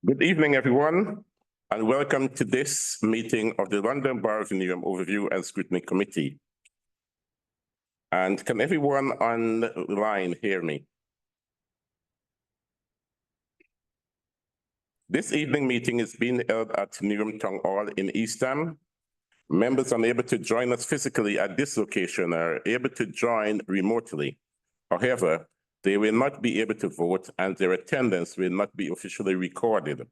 Good evening, everyone, and welcome to this meeting of the London Borough of Newham Overview and Scrutiny Committee. And can everyone on the line hear me? This evening meeting is being held at Newham Town Hall in East Ham. Members unable to join us physically at this location are able to join remotely. However, they will not be able to vote and their attendance will not be officially recorded,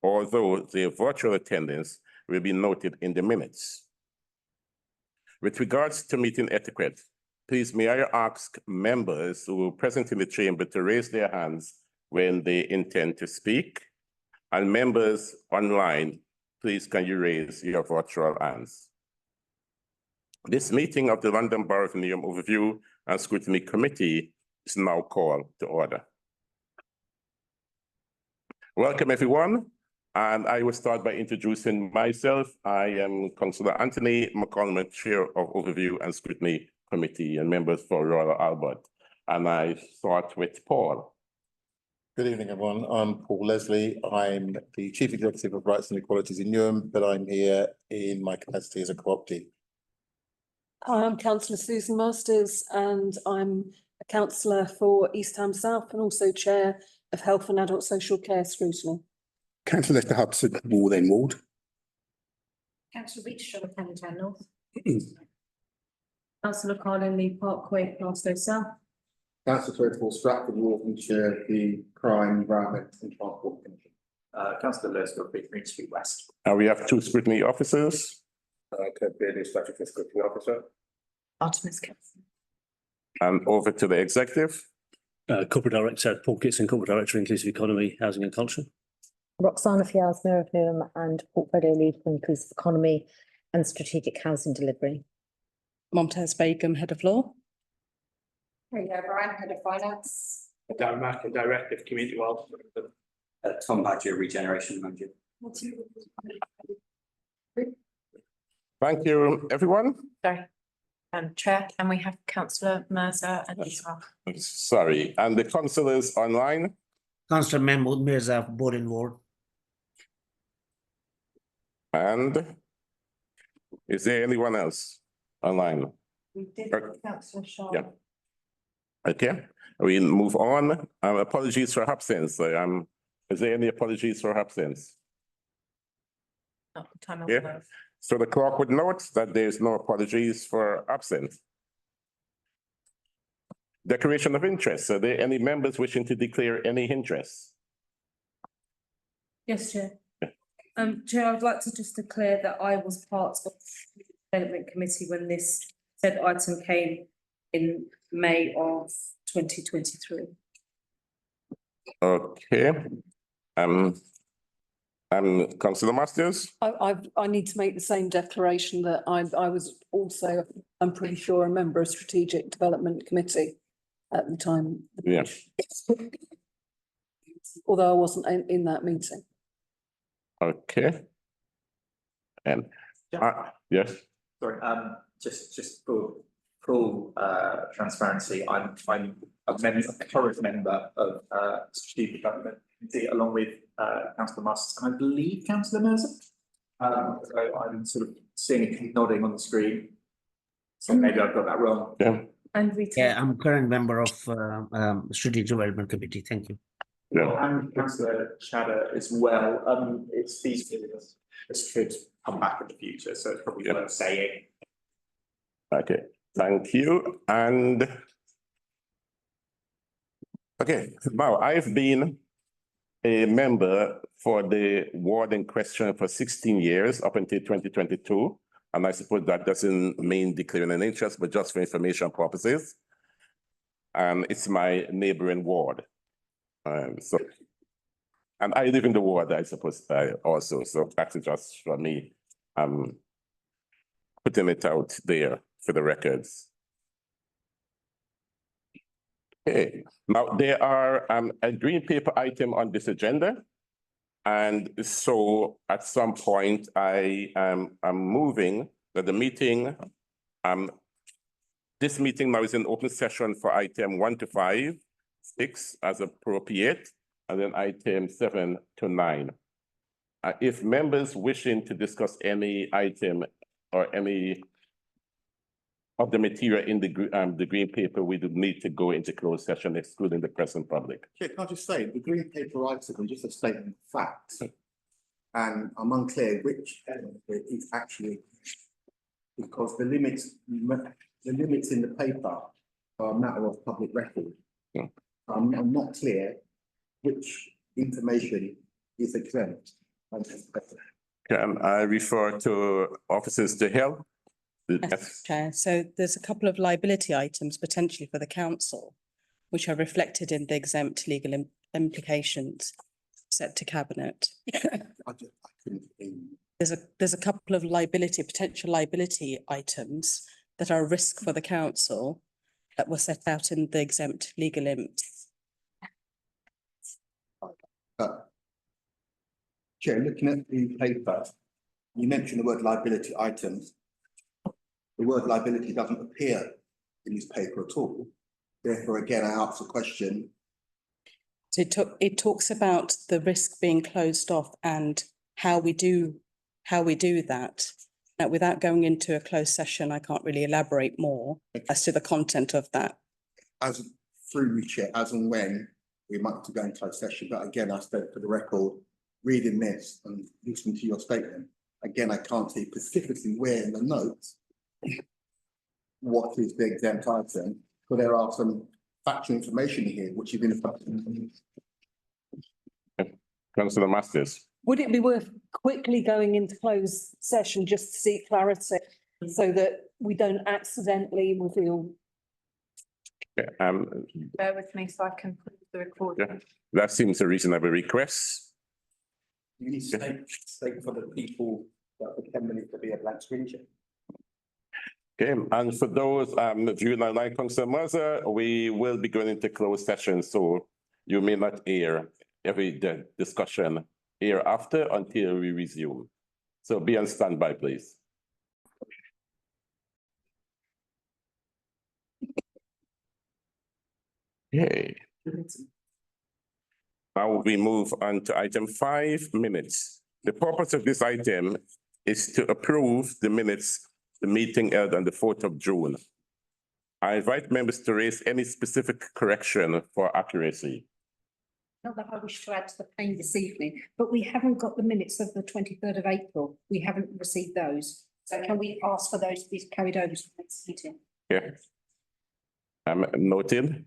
although their virtual attendance will be noted in the minutes. With regards to meeting etiquette, please may I ask members who are present in the chamber to raise their hands when they intend to speak, and members online, please can you raise your virtual hands. This meeting of the London Borough of Newham Overview and Scrutiny Committee is now called to order. Welcome, everyone. And I will start by introducing myself. I am Councillor Anthony McColman, Chair of Overview and Scrutiny Committee and members for Royal Albert. And I start with Paul. Good evening, everyone. I'm Paul Leslie. I'm the Chief Executive of Rights and Equalities in Newham, but I'm here in my capacity as a co-optee. Hi, I'm Councillor Susan Masters and I'm a councillor for East Ham South and also Chair of Health and Adult Social Care Scrutiny. Councillor Lester Hudson, Ward End Ward. Councillor Beach, Kennington North. Councillor Carlin, Lee Parkway, Glasgow South. Councillor Tredford, Stratford Ward, and Chair the Crime, Environment and Transport Commission. Councillor Lewis, Green Street West. We have two scrutiny officers. Kurt Beardley, Statutory Scrutiny Officer. Artemis Kelson. And over to the executive. Corporate Director, Paul Kitson, Corporate Director, Inclusive Economy, Housing and Culture. Roxana Fiaz, Mayor of Newham and Portfolio Lead for Inclusive Economy and Strategic Housing Delivery. Momtaz Begum, Head of Law. O'Brien, Head of Finance. Darren Mack, Director of Community Welfare. Tom Badger, Regeneration Manager. Thank you, everyone. Sorry. Chair, and we have Councillor Mirza and Israel. Sorry, and the councillors online. Councillor Mahmood Mirza, Board and Ward. And is there anyone else online? We did Councillor Shaw. Yeah. Okay, we move on. Apologies for absence. Is there any apologies for absence? Not the time Yeah. So the clerk would note that there is no apologies for absence. Declaration of interest. Are there any members wishing to declare any interest? Yes, Chair. Yeah. Chair, I'd like to just declare that I was part of the Development Committee when this said item came in May of 2023. Okay. Councillor Masters. I need to make the same declaration that I was also, I'm pretty sure, a member of Strategic Development Committee at the time. Yeah. Although I wasn't in that meeting. Okay. And yes. Sorry, just for full transparency, I'm a current member of Strategic Development Committee along with Councillor Masters and I believe Councillor Mirza. So I'm sort of seeing him nodding on the screen. So maybe I've got that wrong. Yeah. And we Yeah, I'm current member of Strategic Development Committee. Thank you. Yeah. And Councillor Chadder as well. It's feasible this could come back in the future, so it's probably worth saying. Okay, thank you. And okay, now I've been a member for the ward in question for 16 years up until 2022. And I suppose that doesn't mean declaring an interest, but just for information purposes. And it's my neighboring ward. And I live in the ward, I suppose, also. So that's just for me. Putting it out there for the records. Okay, now there are a green paper item on this agenda. And so at some point, I'm moving that the meeting, this meeting now is in open session for item 1 to 5, 6 as appropriate. and then item 7 to 9. If members wishing to discuss any item or any of the material in the green paper, we do need to go into closed session, excluding the press and public. Chair, can I just say, the green paper item is just a statement of facts. And I'm unclear which element of it is actually, because the limits in the paper are a matter of public record. Yeah. I'm not clear which information is exempt. Can I refer to officers to help? Yes, Chair. So there's a couple of liability items potentially for the council, which are reflected in the exempt legal implications set to cabinet. I couldn't hear you. There's a couple of potential liability items that are a risk for the council that were set out in the exempt legal imps. Chair, looking at the paper, you mentioned the word liability items. The word liability doesn't appear in this paper at all. Therefore, again, I ask the question. So it talks about the risk being closed off and how we do that. Now, without going into a closed session, I can't really elaborate more as to the content of that. As through the chair, as and when we might have to go into closed session, but again, I state for the record, reading this and listening to your statement, again, I can't see specifically where in the notes what is the exempt item, but there are some factual information here which is in Councillor Masters. Would it be worth quickly going into closed session just to seek clarity so that we don't accidentally reveal? Bear with me so I can put the recording. Yeah, that seems a reasonable request. You need to state for the people that the 10 minutes to be a blank screen check. Okay, and for those viewing online, Councillor Mercer, we will be going into closed session, so you may not hear every discussion hereafter until we resume. So be on standby, please. Okay. Now we move on to item 5 minutes. The purpose of this item is to approve the minutes, the meeting held on the 4th of June. I invite members to raise any specific correction for accuracy. Not that I wish to add to the pain this evening, but we haven't got the minutes of the 23rd of April. We haven't received those. So can we ask for those to be carried over to the next meeting? Yeah. Noted.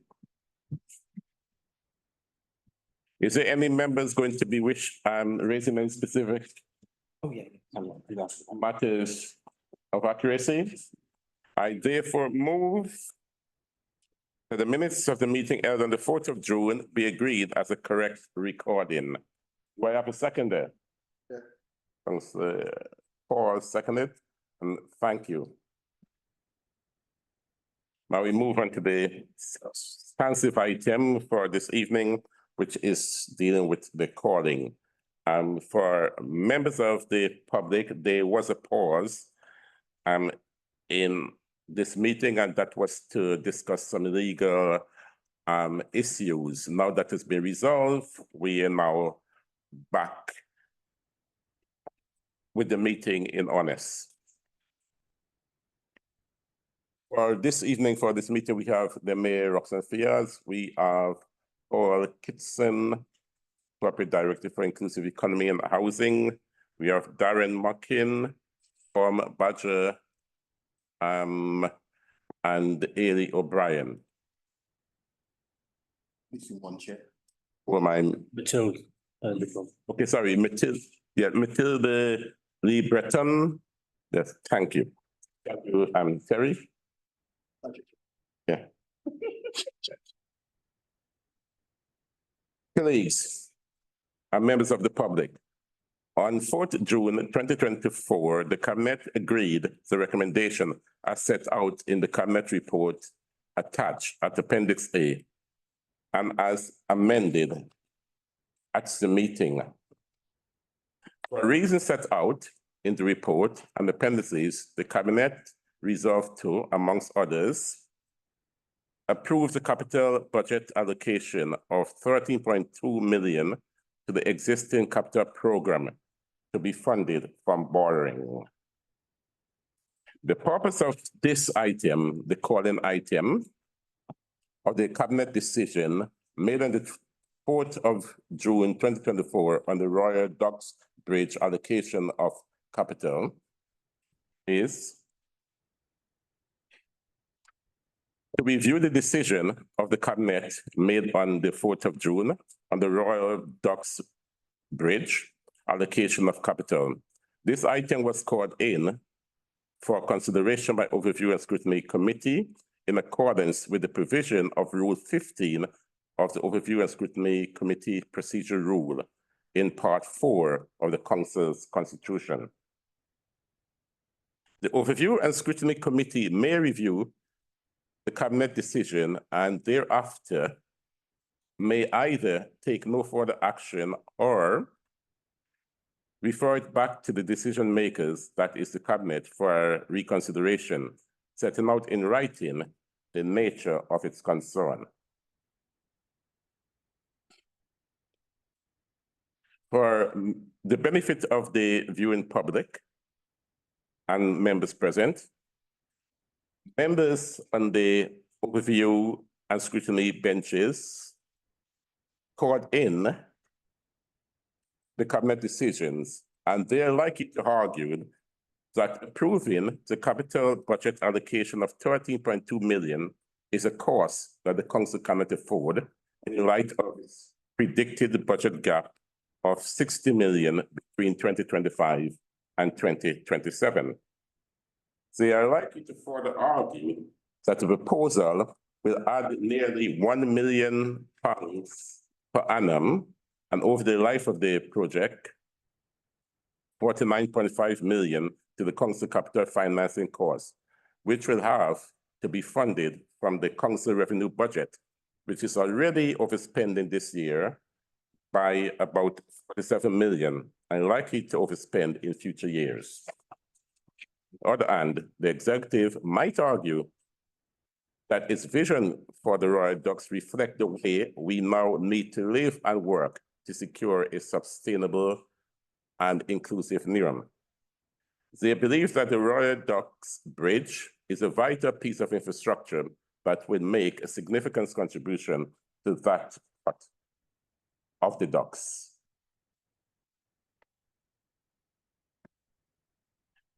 Is there any members going to be raising any specific matters of accuracy? I therefore move that the minutes of the meeting held on the 4th of June be agreed as a correct recording. Do I have a second there? Yeah. Councillor Paul seconded, and thank you. Now we move on to the substantive item for this evening, which is dealing with the calling. For members of the public, there was a pause in this meeting, and that was to discuss some legal issues. Now that has been resolved, we are now back with the meeting in earnest. For this evening, for this meeting, we have the Mayor Roxanne Fiaz, we have Paul Kitson, Corporate Director for Inclusive Economy and Housing. We have Darren Muckin, Tom Badger, and Ailey O'Brien. Missing one chair. Who am I? Matilda. Okay, sorry, Matilda. Yeah, Matilda Lee Breton. Yes, thank you. Thank you, Terry. Yeah. Colleagues and members of the public, on 4th June 2024, the Cabinet agreed the recommendation as set out in the Cabinet report attached at Appendix A and as amended at the meeting. For reasons set out in the report and appendices, the Cabinet resolved to, amongst others, approve the capital budget allocation of 13.2 million to the existing capital program to be funded from borrowing. The purpose of this item, the calling item of the cabinet decision made on the 4th of June 2024 on the Royal Docks Bridge allocation of capital is to review the decision of the cabinet made on the 4th of June on the Royal Docks Bridge allocation of capital. This item was called in for consideration by Overview and Scrutiny Committee in accordance with the provision of Rule 15 of the Overview and Scrutiny Committee Procedure Rule in Part 4 of the Council's Constitution. The Overview and Scrutiny Committee may review the cabinet decision and thereafter may either take no further action or refer it back to the decision makers, that is the cabinet, for reconsideration, setting out in writing the nature of its concern. For the benefit of the viewing public and members present, members on the Overview and Scrutiny benches called in the cabinet decisions, and they're likely to argue that approving the capital budget allocation of 13.2 million is a cost that the council cannot afford in light of its predicted budget gap of 60 million between 2025 and 2027. They are likely to further argue that the proposal will add nearly £1 million per annum, and over the life of the project, 49.5 million to the council capital financing cost, which will have to be funded from the council revenue budget, which is already overspending this year by about 47 million and likely to overspend in future years. On the other hand, the executive might argue that its vision for the Royal Docks reflect the way we now need to live and work to secure a sustainable and inclusive NIRM. They believe that the Royal Docks Bridge is a vital piece of infrastructure that will make a significant contribution to that part of the docks.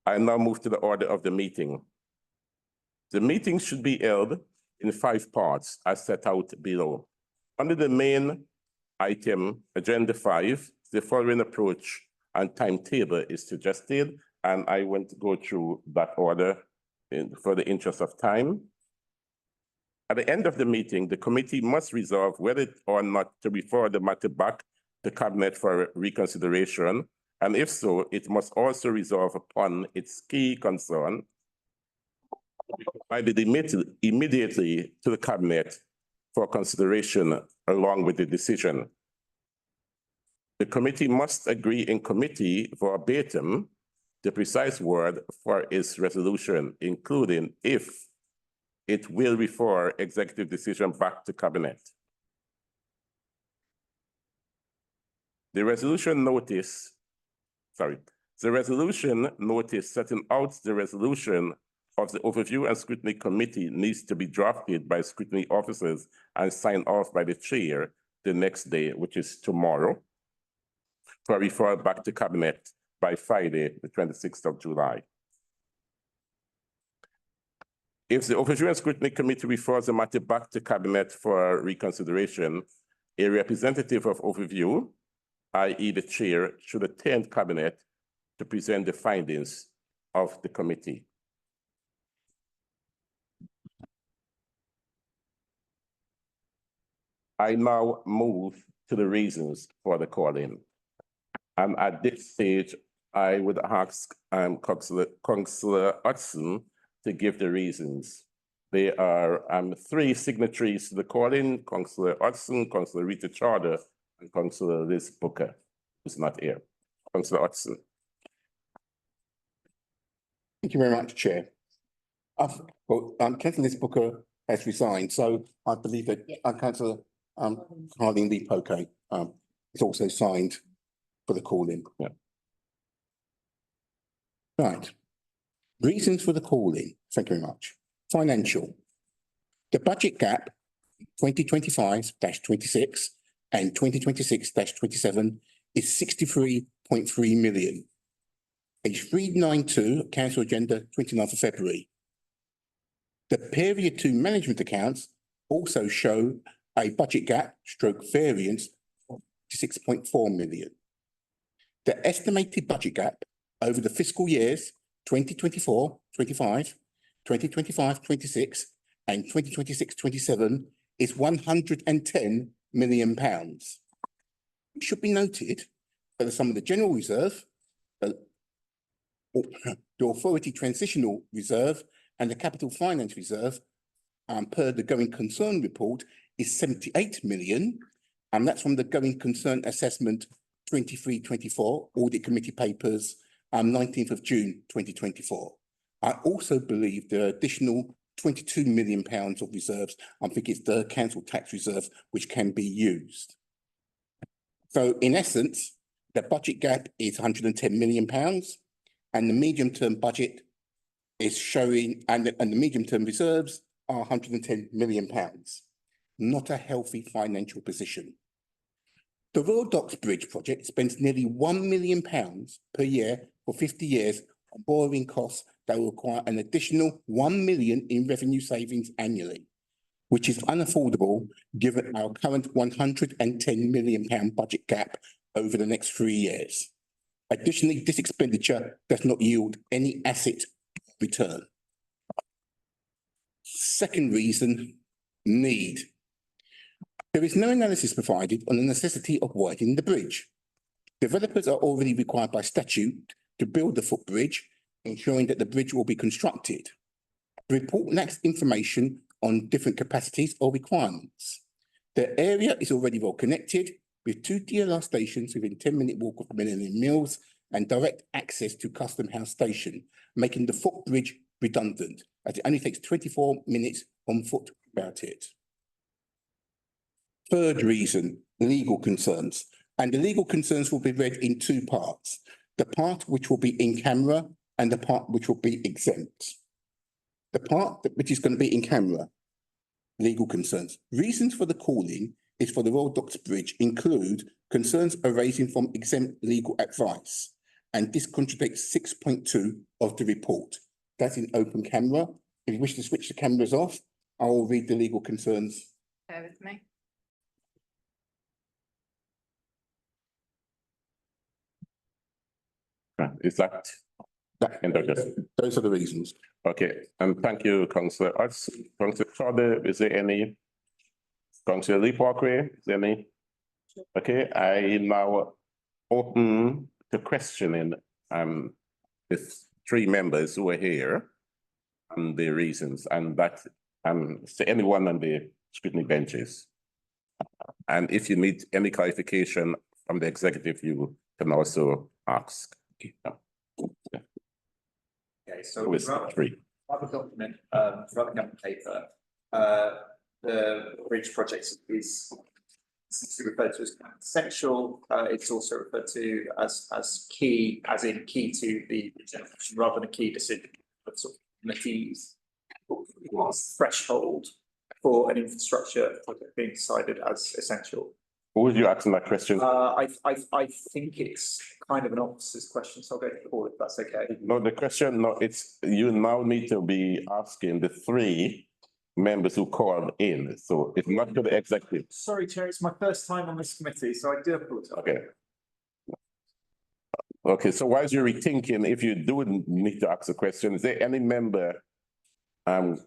I now move to the order of the meeting. The meeting should be held in 5 parts as set out below. Under the main item, Agenda 5, the following approach and timetable is suggested, and I want to go through that order for the interest of time. At the end of the meeting, the committee must resolve whether or not to refer the matter back to Cabinet for reconsideration, and if so, it must also resolve upon its key concern provided immediately to the Cabinet for consideration along with the decision. The committee must agree in committee verbatim the precise word for its resolution, including if it will refer executive decision back to Cabinet. The resolution notice setting out the resolution of the Overview and Scrutiny Committee needs to be drafted by scrutiny officers and signed off by the chair the next day, which is tomorrow, for referral back to Cabinet by Friday, the 26th of July. If the Overview and Scrutiny Committee refers the matter back to Cabinet for reconsideration, a representative of Overview, i.e. the chair, should attend Cabinet to present the findings of the committee. I now move to the reasons for the call-in. And at this stage, I would ask Councillor Hudson to give the reasons. There are 3 signatories to the call-in: Councillor Hudson, Councillor Rita Charter, and Councillor Liz Booker, who's not here. Councillor Hudson. Thank you very much, Chair. Councillor Liz Booker has resigned. So I believe that councillor Carleen Lee Poke is also signed for the call-in. Yeah. Right. Reasons for the call-in. Thank you very much. Financial. The budget gap 2025-26 and 2026-27 is 63.3 million. Page 392, Council Agenda, 29th of February. The period two management accounts also show a budget gap stroke variance of 6.4 million. The estimated budget gap over the fiscal years 2024-25, 2025-26 and 2026-27 is £110 million. It should be noted that the sum of the general reserve, the authority transitional reserve and the capital finance reserve per the going concern report is 78 million, and that's from the going concern assessment 23-24 audit committee papers 19th of June 2024. I also believe there are additional £22 million of reserves. I think it's the council tax reserve which can be used. So in essence, the budget gap is £110 million and the medium-term budget is showing, and the medium-term reserves are £110 million. Not a healthy financial position. The Royal Docks Bridge project spends nearly £1 million per year for 50 years on borrowing costs that will require an additional 1 million in revenue savings annually, which is unaffordable given our current £110 million budget gap over the next 3 years. Additionally, this expenditure does not yield any asset return. Second reason, need. There is no analysis provided on the necessity of widening the bridge. Developers are already required by statute to build the footbridge, ensuring that the bridge will be constructed. The report lacks information on different capacities or requirements. The area is already well connected with 2 DLR stations within 10-minute walk of Millennium Mills and direct access to Custom House Station, making the footbridge redundant, as it only takes 24 minutes on foot about it. Third reason, legal concerns. And the legal concerns will be read in 2 parts. The part which will be in camera and the part which will be exempt. The part which is going to be in camera, legal concerns. Reasons for the calling is for the Royal Docks Bridge include concerns arising from exempt legal advice. And this contradicts 6.2 of the report. That's in open camera. If you wish to switch the cameras off, I will read the legal concerns. Bear with me. Is that? Those are the reasons. Okay, and thank you, Councillor. Councillor Crowder, is there any? Councillor Lee Parkway, is there any? Okay, I now open the questioning with 3 members who are here and their reasons, and that to anyone on the scrutiny benches. And if you need any clarification from the executive, you can also ask. Okay, so With throughout 3. the document, throughout the cabinet paper, the bridge project is referred to as essential. It's also referred to as key, as in key to the rather than a key decision, but sort of committees threshold for an infrastructure project being decided as essential. Who was you asking that question? I think it's kind of an officer's question, so I'll go to the board if that's okay. No, the question, no, it's you now need to be asking the 3 members who called in. So it's not to the executive. Sorry, Chair, it's my first time on this committee, so I do apologise. Okay. Okay, so while you're rethinking, if you do need to ask a question, is there any member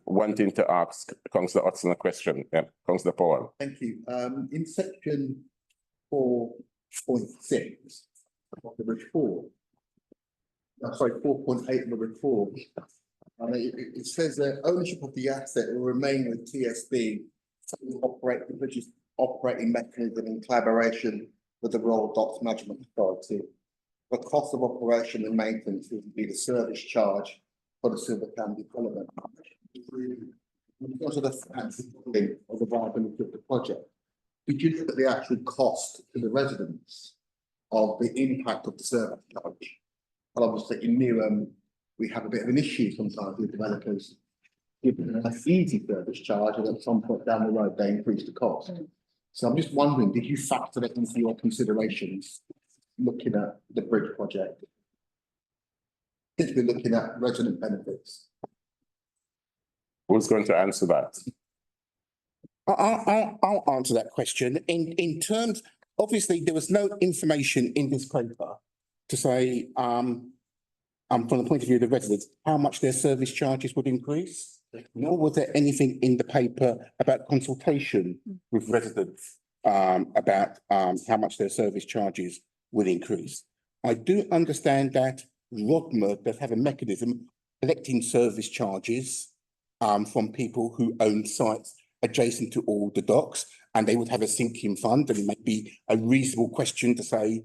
wanting to ask Councillor Hudson a question? Yeah, Councillor Paul. Thank you. In section 4.6 of the report, sorry, 4.8 of the report, it says that ownership of the asset will remain with TSB to operate the bridge's operating mechanism in collaboration with the Royal Docks Management Authority. The cost of operation and maintenance will be the service charge for the Silver Town development. Because of the financial funding of the viability of the project, did you look at the actual cost to the residents of the impact of the service charge? Well, obviously in Newham, we have a bit of an issue sometimes with developers giving a easy service charge, and at some point down the road, they increase the cost. So I'm just wondering, did you factor that into your considerations looking at the bridge project? Since we're looking at resident benefits. Who's going to answer that? I'll answer that question. In terms, obviously, there was no information in this paper to say, from the point of view of the residents, how much their service charges would increase. Nor was there anything in the paper about consultation with residents, about, how much their service charges would increase. I do understand that Rodmer does have a mechanism collecting service charges, from people who own sites adjacent to all the docks, and they would have a sinking fund, and it might be a reasonable question to say,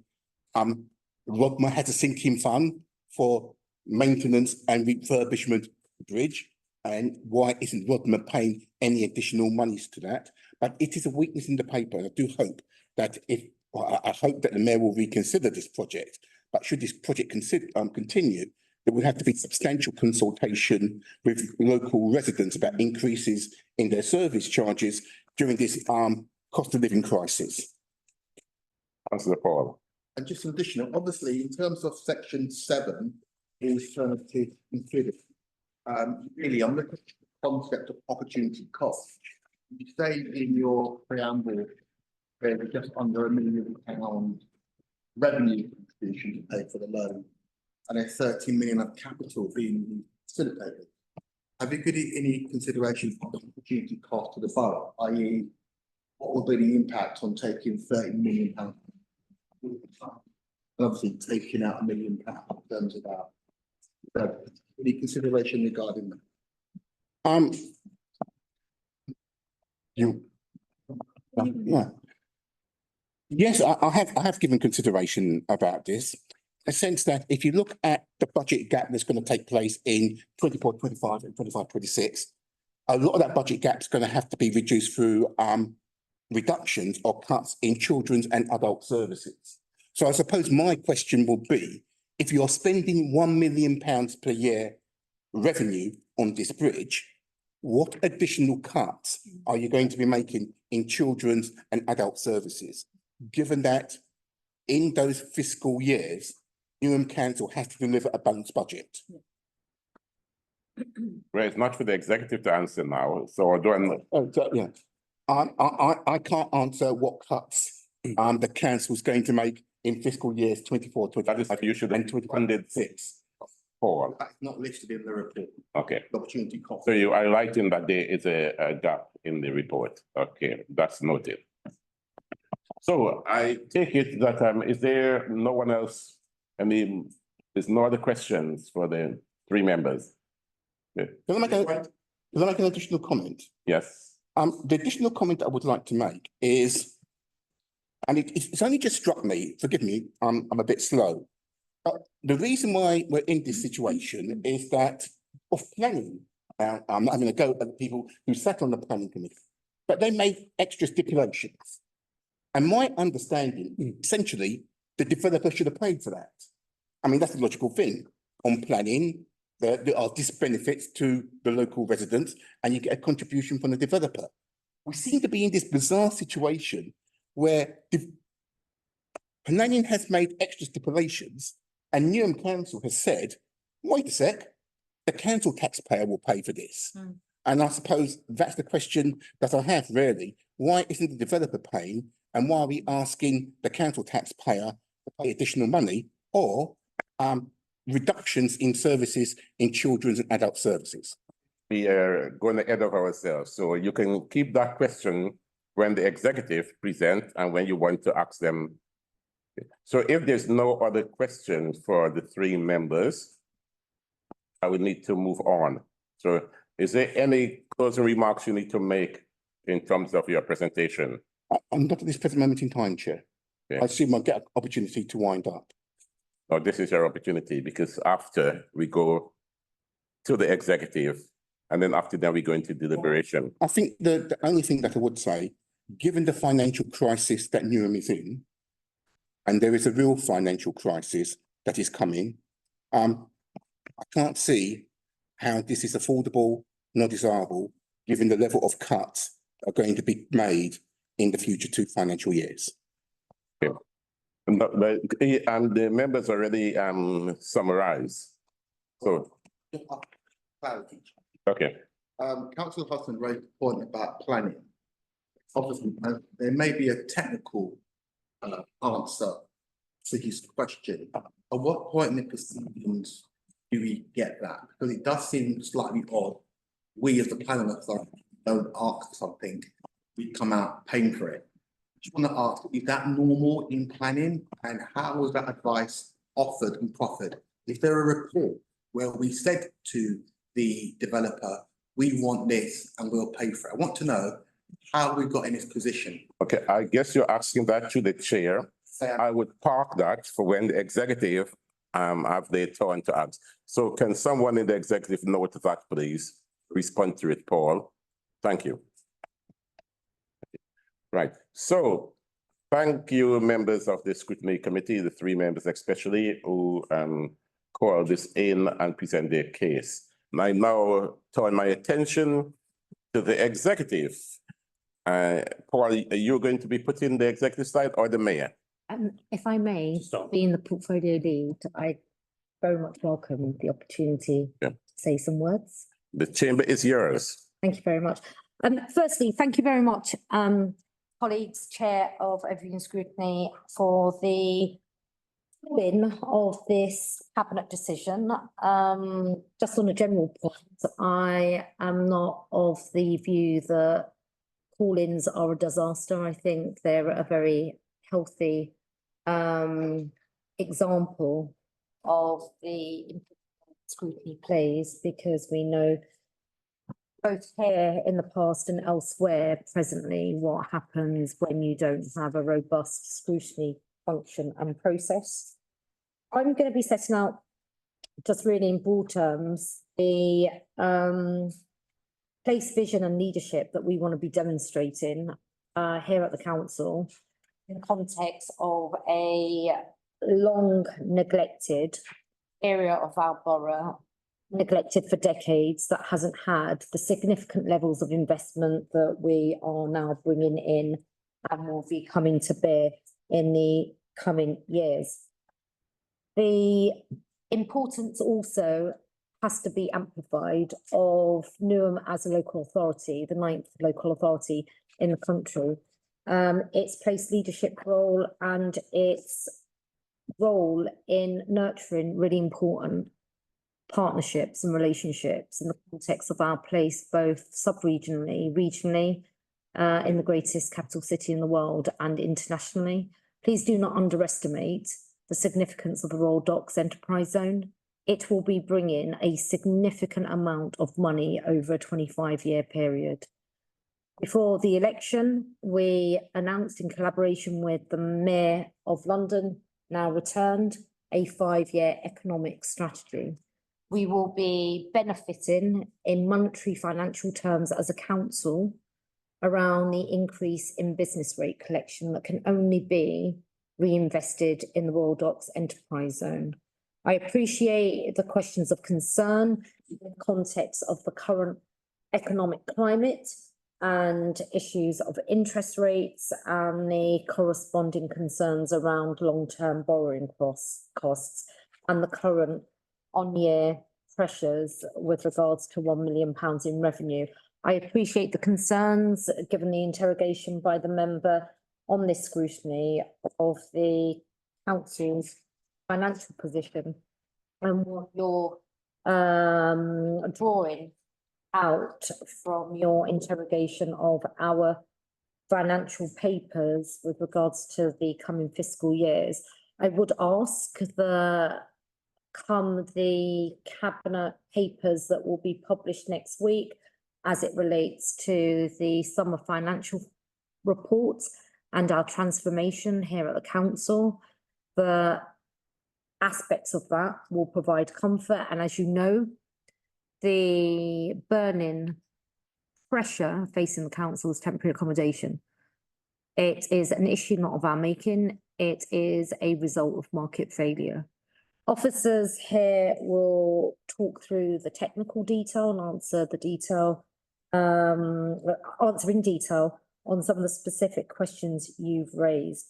Rodmer has a sinking fund for maintenance and refurbishment of the bridge, and why isn't Rodmer paying any additional monies to that? But it is a weakness in the paper, and I do hope that I hope that the mayor will reconsider this project, but should this project continue, there would have to be substantial consultation with local residents about increases in their service charges during this cost of living crisis. Councillor Paul. And just additional, obviously, in terms of section 7, alternative considered. Really, I'm looking at the concept of opportunity cost. You say in your preamble there's just under £1 million revenue contribution to pay for the loan, and there's 13 million of capital being facilitated. Have you given any consideration of the opportunity cost to the borough, i.e., what will be the impact on taking £30 million? Obviously, taking out £1 million in terms of our any consideration regarding that? Yeah. Yes, I have given consideration about this. A sense that if you look at the budget gap that's going to take place in 24-25 and 25-26, a lot of that budget gap is going to have to be reduced through reductions or cuts in children's and adult services. So I suppose my question will be, if you're spending £1 million per year revenue on this bridge, what additional cuts are you going to be making in children's and adult services? Given that in those fiscal years, Newham Council has to deliver a balanced budget. Well, it's not for the executive to answer now, so I don't. Yeah. I can't answer what cuts the council is going to make in fiscal years 24, 25, you should and 26. Paul. That's not listed in the report. Okay. The opportunity cost. So you are highlighting that there is a gap in the report. Okay, that's noted. So I take it that is there no one else? I mean, there's no other questions for the three members. Yeah. Can I make an additional comment? Yes. The additional comment I would like to make is, and it's only just struck me, forgive me, I'm a bit slow. But the reason why we're in this situation is that of planning, I'm not having a go at the people who sat on the planning committee, but they made extra stipulations. And my understanding, essentially, the developer should have paid for that. I mean, that's the logical thing. On planning, there are disbenefits to the local residents, and you get a contribution from the developer. We seem to be in this bizarre situation where planning has made extra stipulations, and Newham Council has said, wait a sec, the council taxpayer will pay for this. And I suppose that's the question that I have really. Why isn't the developer paying? And why are we asking the council taxpayer to pay additional money or reductions in services in children's and adult services? We are going ahead of ourselves. So you can keep that question when the executive present and when you want to ask them. So if there's no other questions for the three members, I would need to move on. So is there any closing remarks you need to make in terms of your presentation? I'm not at this present moment in time, Chair. Okay. I assume I'll get an opportunity to wind up. Oh, this is your opportunity because after we go to the executive, And then after that, we go into deliberation. I think the only thing that I would say, given the financial crisis that Newham is in, and there is a real financial crisis that is coming, I can't see how this is affordable nor desirable, given the level of cuts that are going to be made in the future 2 financial years. And the members already summarized. So, Clarity. okay. Councillor Hudson raised a point about planning. Obviously, there may be a technical answer to his question. At what point in the proceedings do we get that? Because it does seem slightly odd. We as the planning authority don't ask for something, we come out paying for it. Just want to ask, is that normal in planning? And how was that advice offered and proffered? Is there a report where we said to the developer, we want this and we'll pay for it? I want to know how we got in this position. Okay, I guess you're asking that to the chair. I would park that for when the executive have their turn to ask. So can someone in the executive note that, please? Respond to it, Paul. Thank you. Right, so thank you, members of the scrutiny committee, the 3 members especially who called this in and present their case. And I now turn my attention to the executive. Paul, are you going to be put in the executive side or the mayor? If I may, being the portfolio lead, I very much welcome the opportunity to say some words. The chamber is yours. Thank you very much. Firstly, thank you very much, colleagues, Chair of Evergreen Scrutiny, for the win of this cabinet decision. Just on a general point, I am not of the view that call-ins are a disaster. I think they're a very healthy example of the scrutiny plays, because we know both here in the past and elsewhere presently what happens when you don't have a robust scrutiny function and process. I'm going to be setting out, just really in broad terms, the place, vision and leadership that we want to be demonstrating here at the council in context of a long neglected area of our borough, neglected for decades, that hasn't had the significant levels of investment that we are now bringing in and will be coming to bear in the coming years. The importance also has to be amplified of Newham as a local authority, the 9th local authority in the country. Its place leadership role and its role in nurturing really important partnerships and relationships in the context of our place, both sub-regionally, regionally, in the greatest capital city in the world and internationally. Please do not underestimate the significance of the Royal Docks Enterprise Zone. It will be bringing a significant amount of money over a 25-year period. Before the election, we announced in collaboration with the Mayor of London, now returned, a 5-year economic strategy. We will be benefiting in monetary financial terms as a council around the increase in business rate collection that can only be reinvested in the Royal Docks Enterprise Zone. I appreciate the questions of concern in the context of the current economic climate and issues of interest rates and the corresponding concerns around long-term borrowing costs and the current on-year pressures with regards to £1 million in revenue. I appreciate the concerns given the interrogation by the member on this scrutiny of the council's financial position and what you're drawing out from your interrogation of our financial papers with regards to the coming fiscal years. I would ask the cabinet papers that will be published next week as it relates to the summer financial reports and our transformation here at the council. The aspects of that will provide comfort, and as you know, the burning pressure facing the council's temporary accommodation. It is an issue not of our making. It is a result of market failure. Officers here will talk through the technical detail and answer in detail on some of the specific questions you've raised.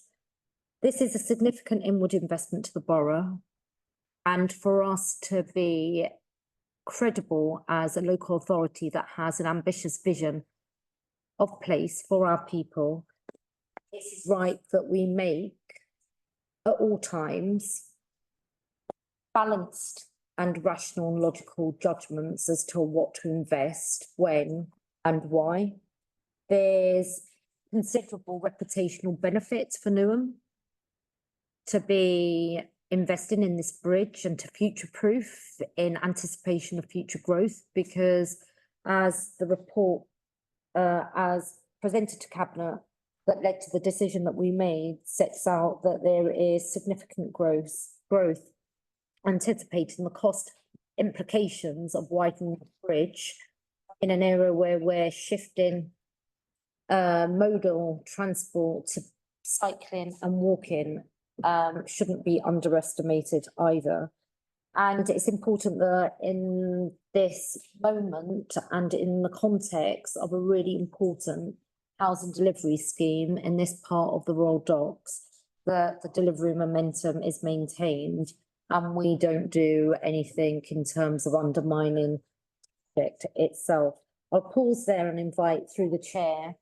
This is a significant inward investment to the borough, and for us to be credible as a local authority that has an ambitious vision of place for our people, it is right that we make at all times balanced and rational and logical judgments as to what to invest, when and why. There's considerable reputational benefits for Newham to be investing in this bridge and to future-proof in anticipation of future growth, because as the report as presented to Cabinet that led to the decision that we made sets out that there is significant growth anticipated in the cost implications of widening the bridge in an area where we're shifting modal transport to cycling and walking shouldn't be underestimated either. And it's important that in this moment and in the context of a really important housing delivery scheme in this part of the Royal Docks, that the delivery momentum is maintained and we don't do anything in terms of undermining the project itself. I'll pause there and invite through the chair,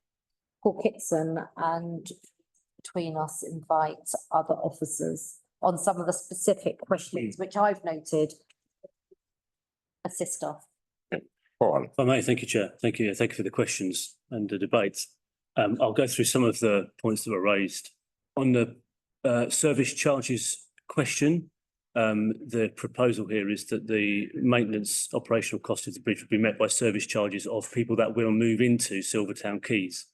Paul Kitson, and between us invite other officers on some of the specific questions which I've noted. Assist us. Paul. If I may, thank you, Chair. Thank you for the questions and the debate. I'll go through some of the points that were raised. On the service charges question, the proposal here is that the maintenance operational cost of the bridge will be met by service charges of people that will move into Silvertown Quays.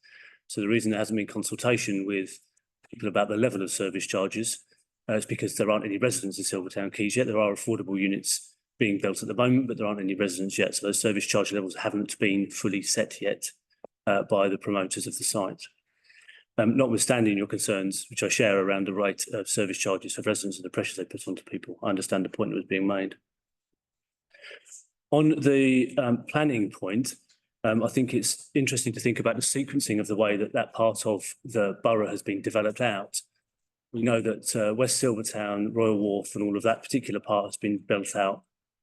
So the reason there hasn't been consultation with people about the level of service charges is because there aren't any residents in Silvertown Quays yet. There are affordable units being built at the moment, but there aren't any residents yet. So those service charge levels haven't been fully set yet by the promoters of the site. Notwithstanding your concerns, which I share around the rate of service charges for residents and the pressures they put onto people, I understand the point that was being made. On the planning point, I think it's interesting to think about the sequencing of the way that that part of the borough has been developed out. We know that West Silvertown, Royal Wharf and all of that particular part has been built out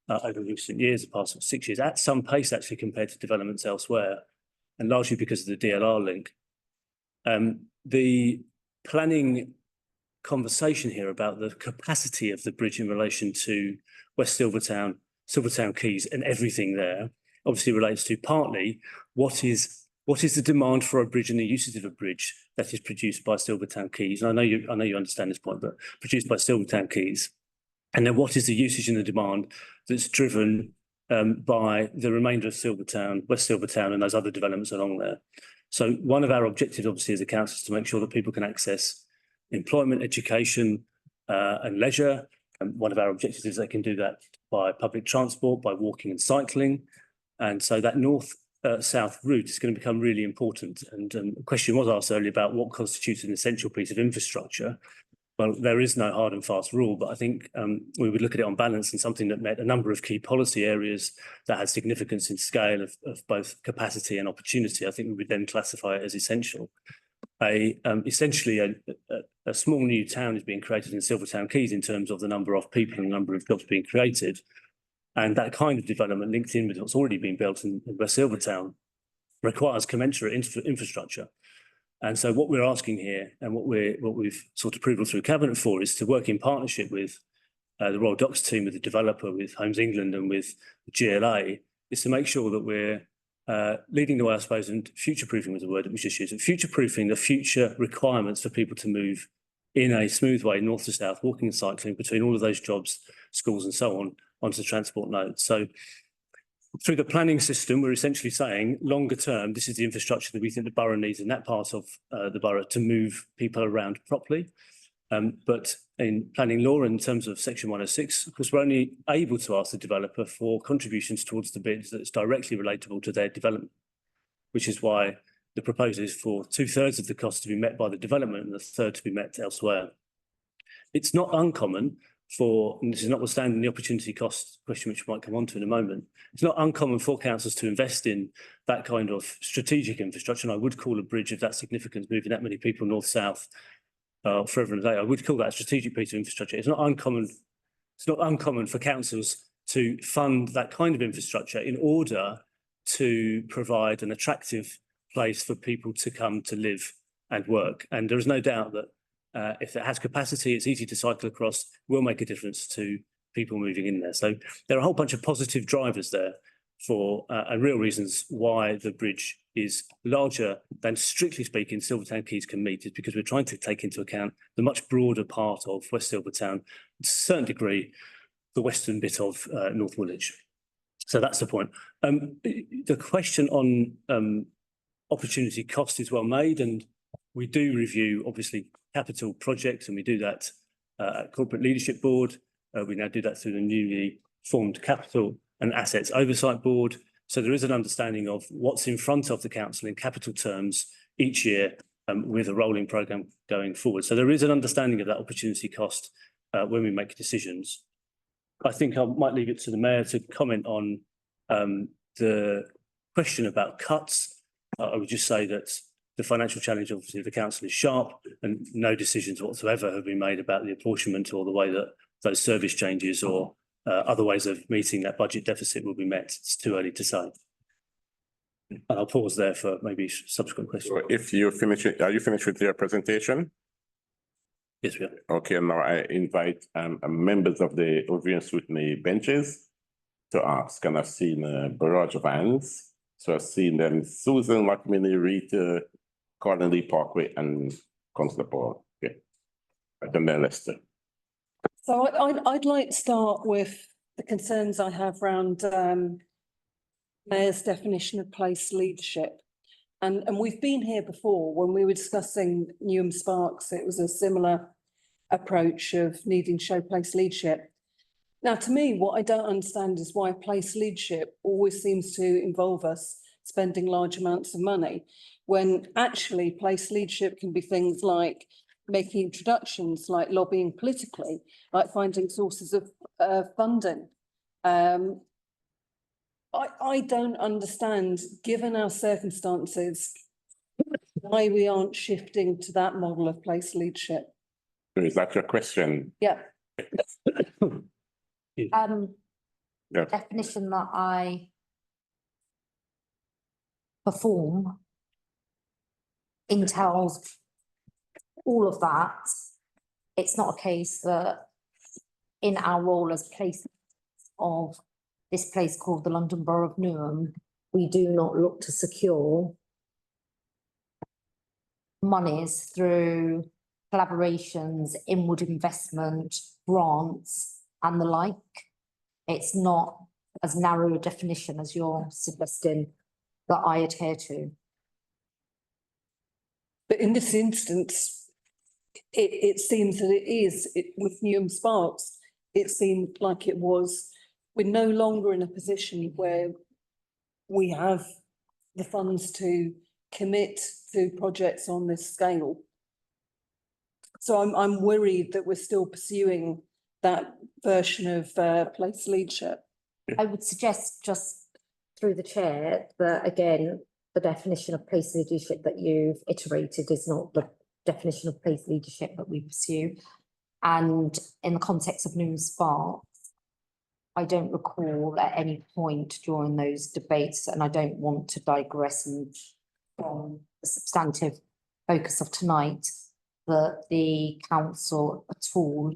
over recent years, the past 6 years, at some pace actually compared to developments elsewhere, and largely because of the DLR link. The planning conversation here about the capacity of the bridge in relation to West Silvertown, Silvertown Quays and everything there obviously relates to partly what is the demand for a bridge and the usage of a bridge that is produced by Silvertown Quays. And I know you understand this point, but produced by Silvertown Quays. And then what is the usage and the demand that's driven by the remainder of Silvertown, West Silvertown and those other developments along there. So one of our objectives obviously as a council is to make sure that people can access employment, education and leisure. And one of our objectives is they can do that by public transport, by walking and cycling. And so that north-south route is going to become really important. And a question was asked earlier about what constitutes an essential piece of infrastructure. Well, there is no hard and fast rule, but I think we would look at it on balance and something that met a number of key policy areas that had significance in scale of both capacity and opportunity. I think we would then classify it as essential. Essentially, a small new town is being created in Silvertown Quays in terms of the number of people and the number of jobs being created. And that kind of development linked in with what's already been built in West Silvertown requires commensurate infrastructure. And so what we're asking here and what we've sought approval through Cabinet for is to work in partnership with the Royal Docks team, with the developer, with Homes England and with GLA, is to make sure that we're leading the way, I suppose, and future-proofing was a word that we just used, and future-proofing the future requirements for people to move in a smooth way, north to south, walking and cycling between all of those jobs, schools and so on, onto the transport nodes. So through the planning system, we're essentially saying longer term, this is the infrastructure that we think the borough needs in that part of the borough to move people around properly. But in planning law, in terms of section 106, of course, we're only able to ask the developer for contributions towards the bids that's directly relatable to their development, which is why the proposal is for 2/3 of the cost to be met by the development and a third to be met elsewhere. It's not uncommon for, and this is notwithstanding the opportunity cost question, which we might come on to in a moment, it's not uncommon for councils to invest in that kind of strategic infrastructure. And I would call a bridge of that significance, moving that many people north-south forever and a day, I would call that a strategic piece of infrastructure. It's not uncommon for councils to fund that kind of infrastructure in order to provide an attractive place for people to come to live and work. And there is no doubt that if it has capacity, it's easy to cycle across, will make a difference to people moving in there. So there are a whole bunch of positive drivers there for and real reasons why the bridge is larger than, strictly speaking, Silvertown Quays can meet, is because we're trying to take into account the much broader part of West Silvertown, to a certain degree, the western bit of North Woolwich. So that's the point. The question on opportunity cost is well made, and we do review, obviously, capital projects, and we do that at Corporate Leadership Board. We now do that through the newly formed Capital and Assets Oversight Board. So there is an understanding of what's in front of the council in capital terms each year with a rolling programme going forward. So there is an understanding of that opportunity cost when we make decisions. I think I might leave it to the Mayor to comment on the question about cuts. I would just say that the financial challenge, obviously, of the council is sharp, and no decisions whatsoever have been made about the apportionment or the way that those service changes or other ways of meeting that budget deficit will be met. It's too early to say. And I'll pause there for maybe subsequent questions. So if you finish it, are you finished with your presentation? Yes, we are. Okay, now I invite members of the review and scrutiny benches to ask, and I've seen a barrage of hands. So I've seen them, Susan, McMinney, Rita, Cardinal Parkway, and Councillor Paul. Okay. And then Lester. So I'd like to start with the concerns I have around Mayor's definition of place leadership. And we've been here before when we were discussing Newham Sparks. It was a similar approach of needing to show place leadership. Now, to me, what I don't understand is why place leadership always seems to involve us spending large amounts of money, when actually place leadership can be things like making introductions, like lobbying politically, like finding sources of funding. I don't understand, given our circumstances, why we aren't shifting to that model of place leadership. Is that your question? Yeah. Yeah. Definition that I perform entails all of that. It's not a case that in our role as place of this place called the London Borough of Newham, we do not look to secure monies through collaborations, inward investment, grants, and the like. It's not as narrow a definition as you're suggesting that I adhere to. But in this instance, it seems that it is. With Newham Sparks, it seemed like it was. We're no longer in a position where we have the funds to commit to projects on this scale. So I'm worried that we're still pursuing that version of place leadership. I would suggest, just through the chair, that again, the definition of place leadership that you've iterated is not the definition of place leadership that we pursue. And in the context of Newham Sparks, I don't recall at any point during those debates, and I don't want to digress from the substantive focus of tonight, that the council at all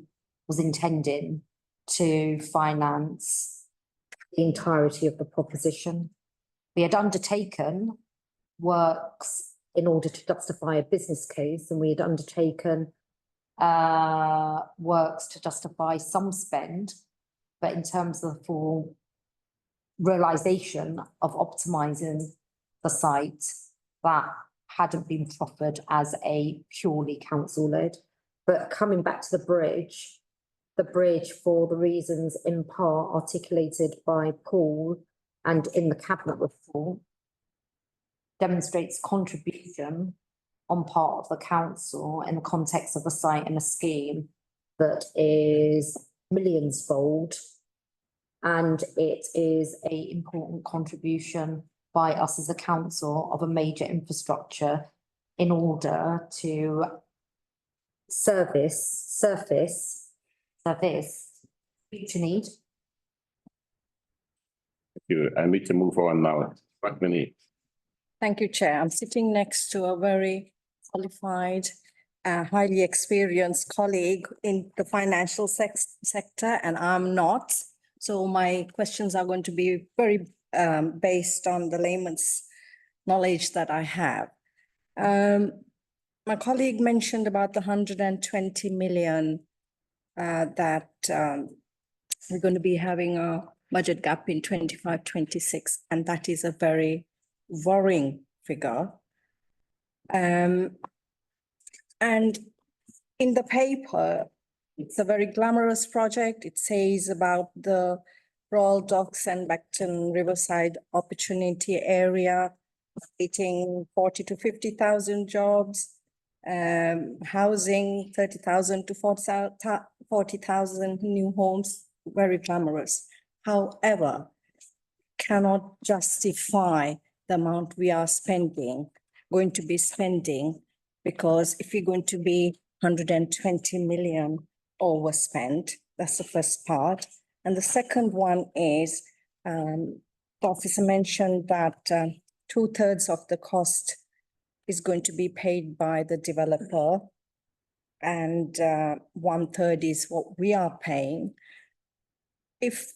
was intending to finance the entirety of the proposition. We had undertaken works in order to justify a business case, and we had undertaken works to justify some spend, but in terms of the full realisation of optimising the site, that hadn't been proffered as a purely council-led But coming back to the bridge for the reasons in part articulated by Paul and in the cabinet report demonstrates contribution on part of the council in the context of a site and a scheme that is millions fold. And it is an important contribution by us as a council of a major infrastructure in order to surface future need. I need to move on now. Scrutiny. Thank you, Chair. I'm sitting next to a very qualified, highly experienced colleague in the financial sector, and I'm not. So my questions are going to be very based on the layman's knowledge that I have. My colleague mentioned about the 120 million that we're going to be having a budget gap in 25-26, and that is a very worrying figure. And in the paper, it's a very glamorous project. It says about the Royal Docks and Beckton Riverside Opportunity Area, creating 40 to 50,000 jobs, housing 30,000 to 40,000 new homes, very glamorous. However, cannot justify the amount we are going to be spending, because if you're going to be 120 million overspent, that's the first part. And the second one is, the officer mentioned that 2/3 of the cost is going to be paid by the developer, and 1/3 is what we are paying. If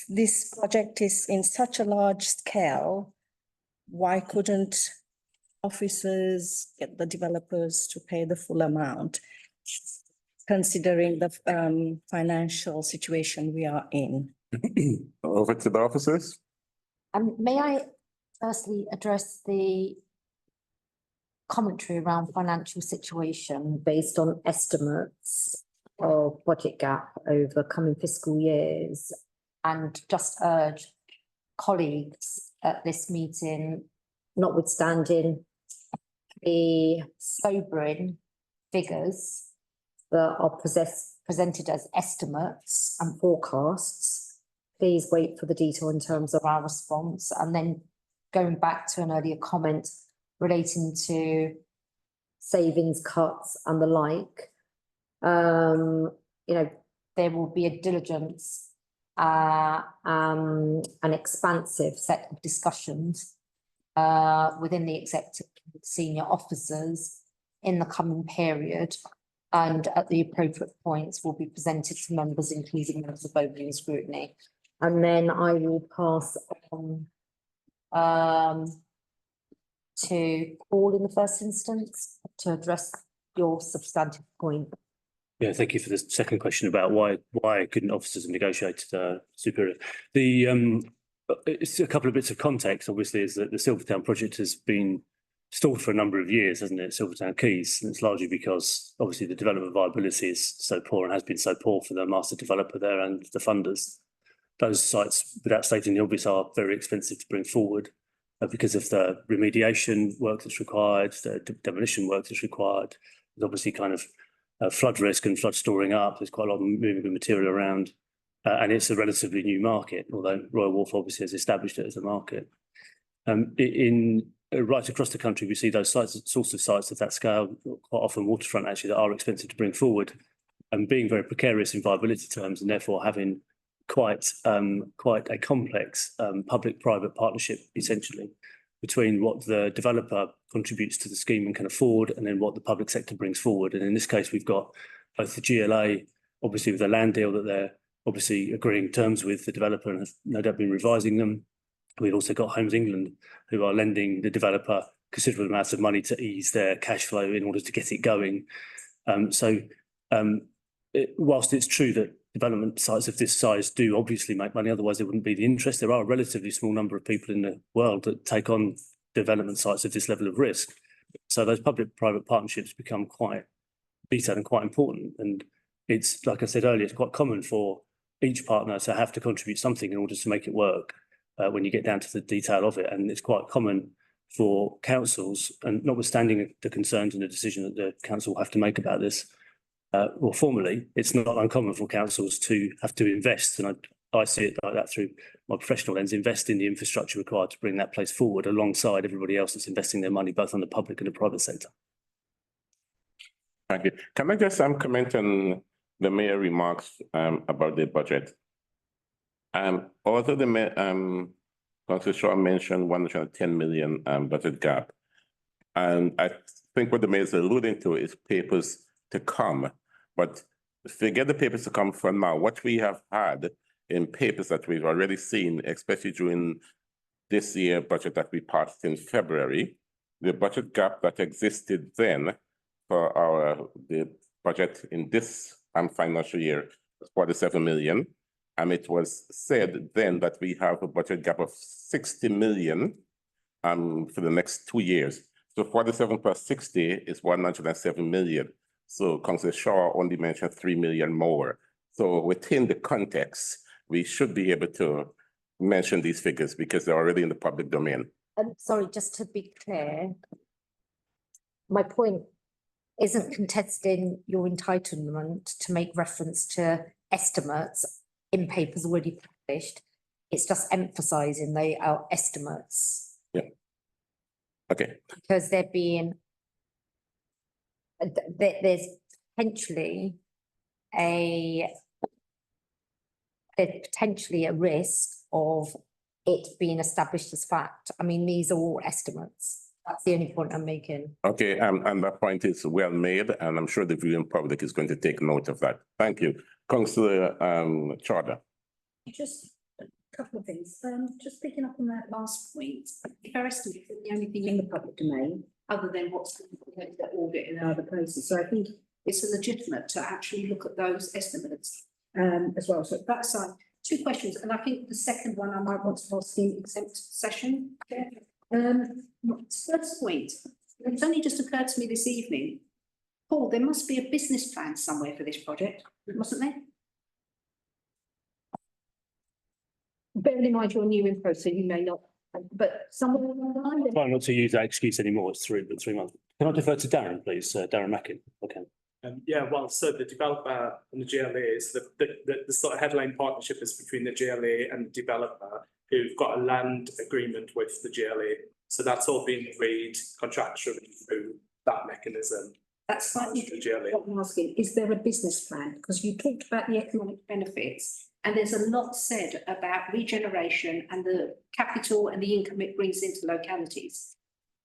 this project is in such a large scale, why couldn't officers get the developers to pay the full amount, considering the financial situation we are in? Over to the officers. May I firstly address the commentary around financial situation based on estimates of budget gap over coming fiscal years, and just urge colleagues at this meeting, notwithstanding the sobering figures that are presented as estimates and forecasts, please wait for the detail in terms of our response. And then going back to an earlier comment relating to savings cuts and the like, there will be a diligence, an expansive set of discussions within the executive senior officers in the coming period, and at the appropriate points will be presented to members, including members of opening scrutiny. And then I will pass on to Paul in the first instance to address your substantive point. Yeah, thank you for the second question about why couldn't officers have negotiated superior. It's a couple of bits of context, obviously, is that the Silvertown project has been stalled for a number of years, hasn't it? Silvertown Quays, and it's largely because obviously the development viability is so poor and has been so poor for the master developer there and the funders. Those sites, without stating the obvious, are very expensive to bring forward because of the remediation work that's required, the demolition work that's required. There's obviously kind of flood risk and flood storing up. There's quite a lot of moving material around, and it's a relatively new market, although Royal Wharf obviously has established it as a market. Right across the country, we see those sites, sorts of sites of that scale, quite often waterfront actually, that are expensive to bring forward, and being very precarious in viability terms, and therefore having quite a complex public-private partnership, essentially, between what the developer contributes to the scheme and can afford, and then what the public sector brings forward. And in this case, we've got both the GLA, obviously with the land deal that they're obviously agreeing terms with the developer and have no doubt been revising them. We've also got Homes England, who are lending the developer considerable amounts of money to ease their cash flow in order to get it going. Whilst it's true that development sites of this size do obviously make money, otherwise there wouldn't be the interest, there are a relatively small number of people in the world that take on development sites of this level of risk. So those public-private partnerships become quite detailed and quite important. And it's, like I said earlier, it's quite common for each partner to have to contribute something in order to make it work when you get down to the detail of it. And it's quite common for councils, and notwithstanding the concerns and the decision that the council will have to make about this, or formally, it's not uncommon for councils to have to invest, and I see it like that through my professional lens, invest in the infrastructure required to bring that place forward alongside everybody else that's investing their money, both on the public and the private sector. Thank you. Can I just comment on the mayor remarks about the budget? Although the mayor, Councillor Shaw mentioned 110 million budget gap, and I think what the mayor is alluding to is papers to come. But forget the papers to come for now. What we have had in papers that we've already seen, especially during this year budget that we passed in February, the budget gap that existed then for the budget in this financial year was 47 million. And it was said then that we have a budget gap of 60 million for the next 2 years. So 47 plus 60 is 107 million. So Councillor Shaw only mentioned 3 million more. So within the context, we should be able to mention these figures because they're already in the public domain. Sorry, just to be clear, my point isn't contesting your entitlement to make reference to estimates in papers already published. It's just emphasising they are estimates. Yeah. Okay. Because they're being, there's potentially a risk of it being established as fact. I mean, these are all estimates. That's the only point I'm making. Okay, and that point is well made, and I'm sure the viewing public is going to take note of that. Thank you. Councillor Charter. Just a couple of things. Just picking up on that last point, if our estimates are the only thing in the public domain, other than what's going to audit in other places. So I think it's legitimate to actually look at those estimates as well. So that side, two questions, and I think the second one I might want to ask in exempt session. First point, it's only just occurred to me this evening, Paul, there must be a business plan somewhere for this project, mustn't there? Bearing in mind your new info, so you may not, but somewhere along the line. Try not to use that excuse anymore. It's 3 months. Can I defer to Darren, please? Darren Mackin. Okay. Yeah, well, so the developer and the GLA is the sort of headline partnership is between the GLA and the developer who've got a land agreement with the GLA. So that's all been agreed contractually through that mechanism. That's slightly what I'm asking. Is there a business plan? Because you talked about the economic benefits, and there's a lot said about regeneration and the capital and the income it brings into localities.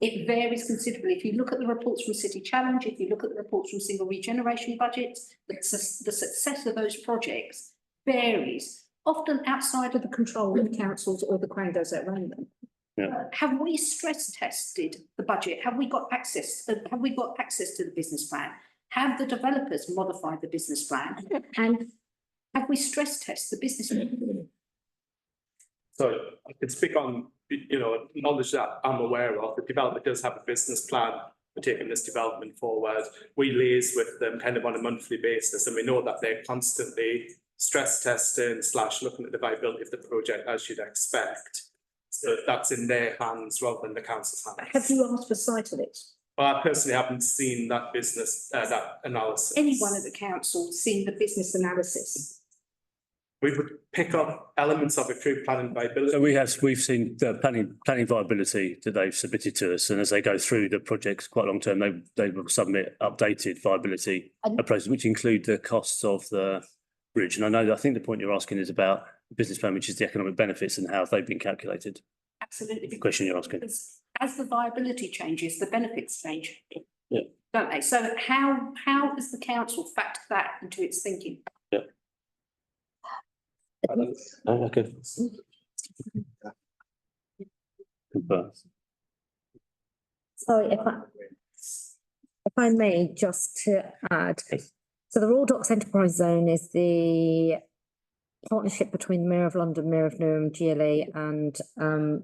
It varies considerably. If you look at the reports from City Challenge, if you look at the reports from single regeneration budgets, the success of those projects varies, often outside of the control of the councils or the quangos that run them. Yeah. Have we stress tested the budget? Have we got access? Have we got access to the business plan? Have the developers modified the business plan? And have we stress tested the business plan? So I can speak on, knowledge that I'm aware of. The developer does have a business plan for taking this development forward. We liaise with them kind of on a monthly basis, and we know that they're constantly stress testing / looking at the viability of the project, as you'd expect. So that's in their hands rather than the council's hands. Have you asked for sight of it? Well, I personally haven't seen that business, that analysis. Anyone at the council seen the business analysis? We would pick up elements of it through planning viability. So we've seen the planning viability that they've submitted to us, and as they go through the projects quite long term, they will submit updated viability appraisals, which include the costs of the bridge. And I think the point you're asking is about the business plan, which is the economic benefits and how they've been calculated. Absolutely. The question you're asking. As the viability changes, the benefits change. Yeah. Don't they? So how has the council factored that into its thinking? Yeah. Okay. Sorry, if I may just to add, so the Royal Docks Enterprise Zone is the partnership between the Mayor of London, Mayor of Newham, GLA and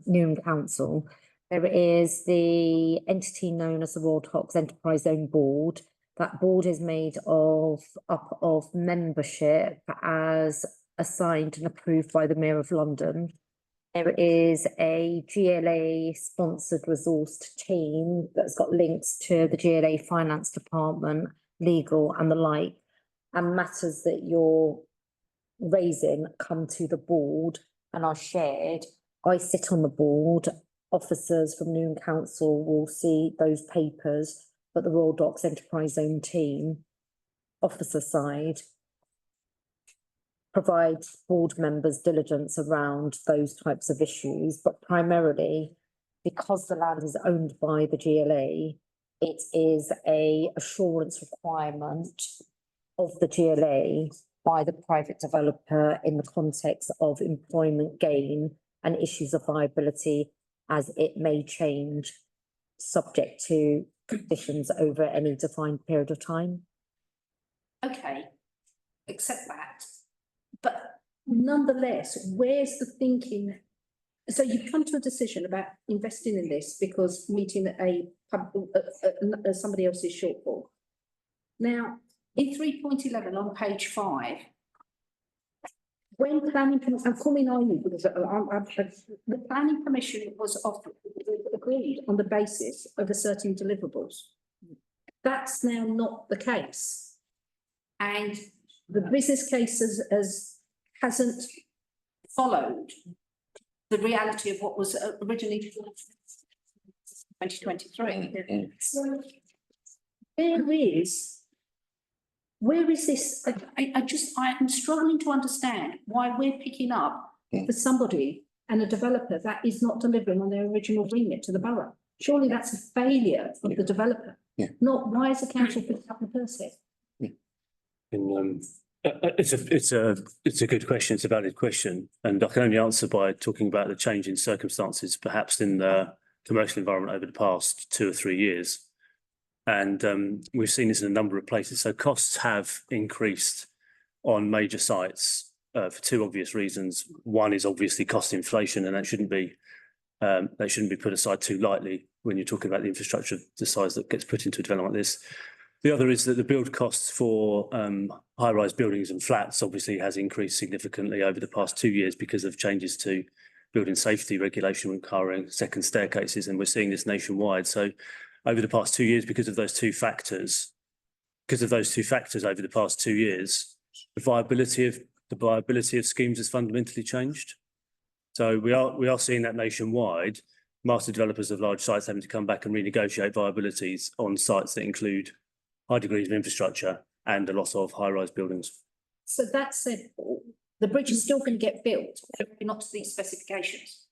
Newham Council. There is the entity known as the Royal Docks Enterprise Zone Board, That board is made up of membership as assigned and approved by the Mayor of London. There is a GLA sponsored resourced team that's got links to the GLA Finance Department, legal and the like, and matters that you're raising come to the board and are shared. I sit on the board. Officers from Newham Council will see those papers, but the Royal Docks Enterprise Zone team, officer side, provides board members diligence around those types of issues, but primarily because the land is owned by the GLA, it is a assurance requirement of the GLA by the private developer in the context of employment gain and issues of viability as it may change subject to conditions over any defined period of time. Okay, accept that. But nonetheless, where's the thinking? So you've come to a decision about investing in this because meeting somebody else's shortfall. Now, in 3.11 on page 5, when planning, I'm calling on you because the planning permission was agreed on the basis of a certain deliverables. That's now not the case. And the business case hasn't followed the reality of what was originally 2023. So where is this? I'm struggling to understand why we're picking up for somebody and a developer that is not delivering on their original remit to the borough. Surely that's a failure of the developer. Not why is the council picking up the purse here? It's a good question. It's a valid question, and I can only answer by talking about the change in circumstances, perhaps in the commercial environment over the past 2 or 3 years. And we've seen this in a number of places. So costs have increased on major sites for 2 obvious reasons. One is obviously cost inflation, and that shouldn't be put aside too lightly when you're talking about the infrastructure, the size that gets put into a development like this. The other is that the build costs for high-rise buildings and flats obviously has increased significantly over the past 2 years because of changes to building safety regulation requiring second staircases, and we're seeing this nationwide. So over the past 2 years, because of those two factors over the past 2 years, the viability of schemes has fundamentally changed. So we are seeing that nationwide. Master developers of large sites having to come back and renegotiate viabilities on sites that include high degrees of infrastructure and a loss of high-rise buildings. So that said, the bridge is still going to get built, but not to these specifications.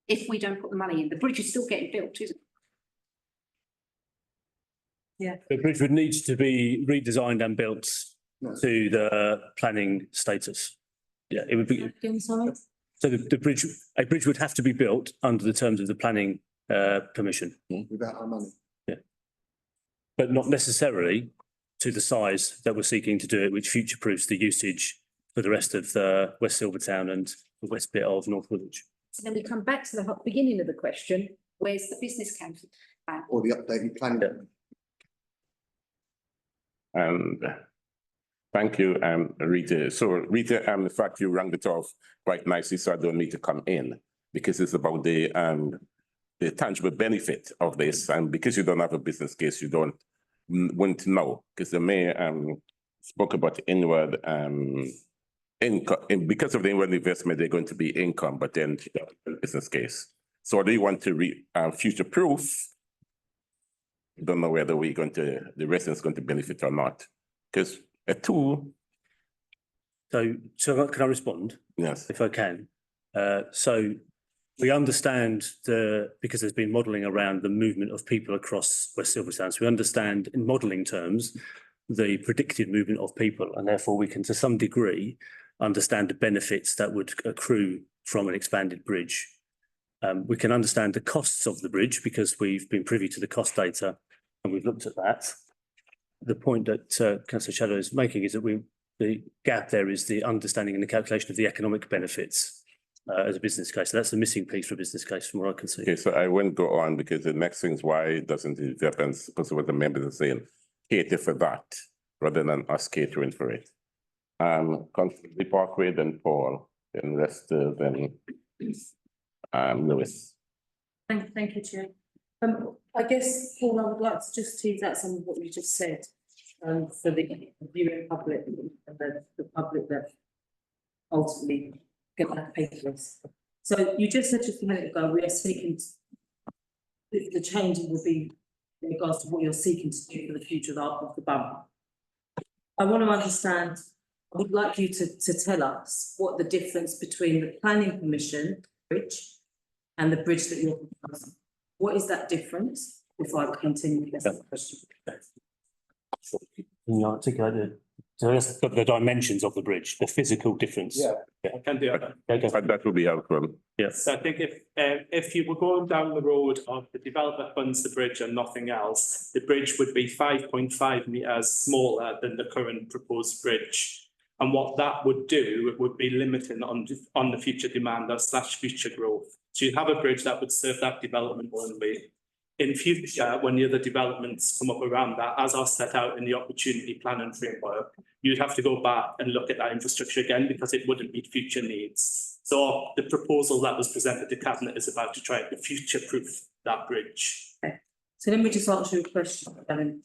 If we don't put the money in, the bridge is still getting built, isn't it? Yeah. The bridge would need to be redesigned and built to the planning status. Yeah, it would be. So a bridge would have to be built under the terms of the planning permission. Without our money. Yeah. But not necessarily to the size that we're seeking to do it, which future-proofs the usage for the rest of the West Silvertown and the west bit of North Woolwich. So then we come back to the beginning of the question, where's the business council plan? Or the updated planning. Yeah. And thank you, Rita. So Rita, the fact you rang it off quite nicely, so I don't need to come in because it's about the tangible benefit of this, and because you don't have a business case, you don't want to know. Because the mayor spoke about inward income, and because of the inward investment, they're going to be income, but then business case. So do you want to future proof? Don't know whether the residents going to benefit or not, because a tool. So can I respond? Yes. If I can. So we understand because there's been modelling around the movement of people across West Silvertown. So we understand in modelling terms the predicted movement of people, and therefore we can to some degree understand the benefits that would accrue from an expanded bridge. We can understand the costs of the bridge because we've been privy to the cost data and we've looked at that. The point that Councillor Shadow is making is that the gap there is the understanding and the calculation of the economic benefits as a business case. So that's the missing piece for a business case from what I can see. Okay, so I won't go on because the next thing is why doesn't it happen because of what the members are saying. cater for that rather than us catering for it. Councillor Parkway, then Paul, then Lester, then Lewis. Thank you, Chair. I guess, Paul, I would like to just tease out some of what you just said, for the viewing public and the public that ultimately get that pay for this. So you just said just a minute ago, we are seeking, the change will be in regards to what you're seeking to do for the future of the borough. I want to understand, I would like you to tell us what the difference between the planning permission bridge and the bridge that you're proposing. What is that difference? Before I continue with the question. Can you articulate the dimensions of the bridge, the physical difference? Yeah, I can do that. That would be helpful. Yes. So I think if you were going down the road of the developer funds the bridge and nothing else, the bridge would be 5.5 metres smaller than the current proposed bridge. And what that would do, it would be limiting on the future demand or / future growth. So you have a bridge that would serve that development only. In future, when the other developments come up around that, as are set out in the opportunity plan and framework, you'd have to go back and look at that infrastructure again because it wouldn't meet future needs. So the proposal that was presented to Cabinet is about to try to future-proof that bridge. Okay. So let me just answer your question, Ellen.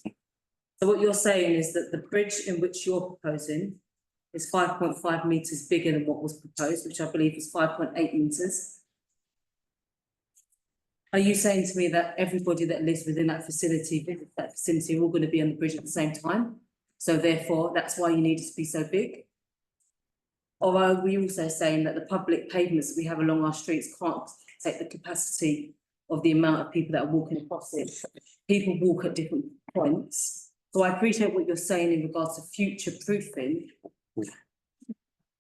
So what you're saying is that the bridge in which you're proposing is 5.5 metres bigger than what was proposed, which I believe is 5.8 metres. Are you saying to me that everybody that lives within that facility, are all going to be on the bridge at the same time? So therefore, that's why you need it to be so big? Or are we also saying that the public pavements we have along our streets can't take the capacity of the amount of people that are walking across it? People walk at different points. So I appreciate what you're saying in regards to future proofing.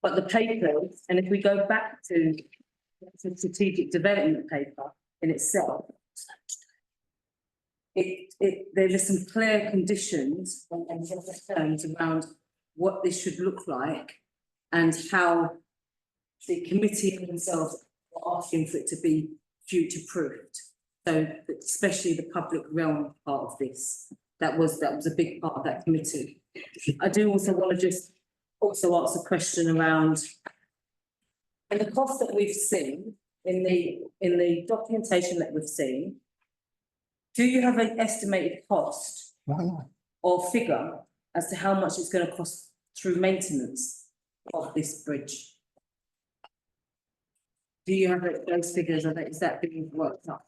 But the papers, and if we go back to the strategic development paper in itself, there are some clear conditions and terms around what this should look like and how the committee themselves are asking for it to be future-proofed. So especially the public realm part of this, that was a big part of that committee. I do also want to just also ask a question around, and the cost that we've seen in the documentation that we've seen, do you have an estimated cost or figure as to how much it's going to cost through maintenance of this bridge? Do you have those figures? Is that being worked up?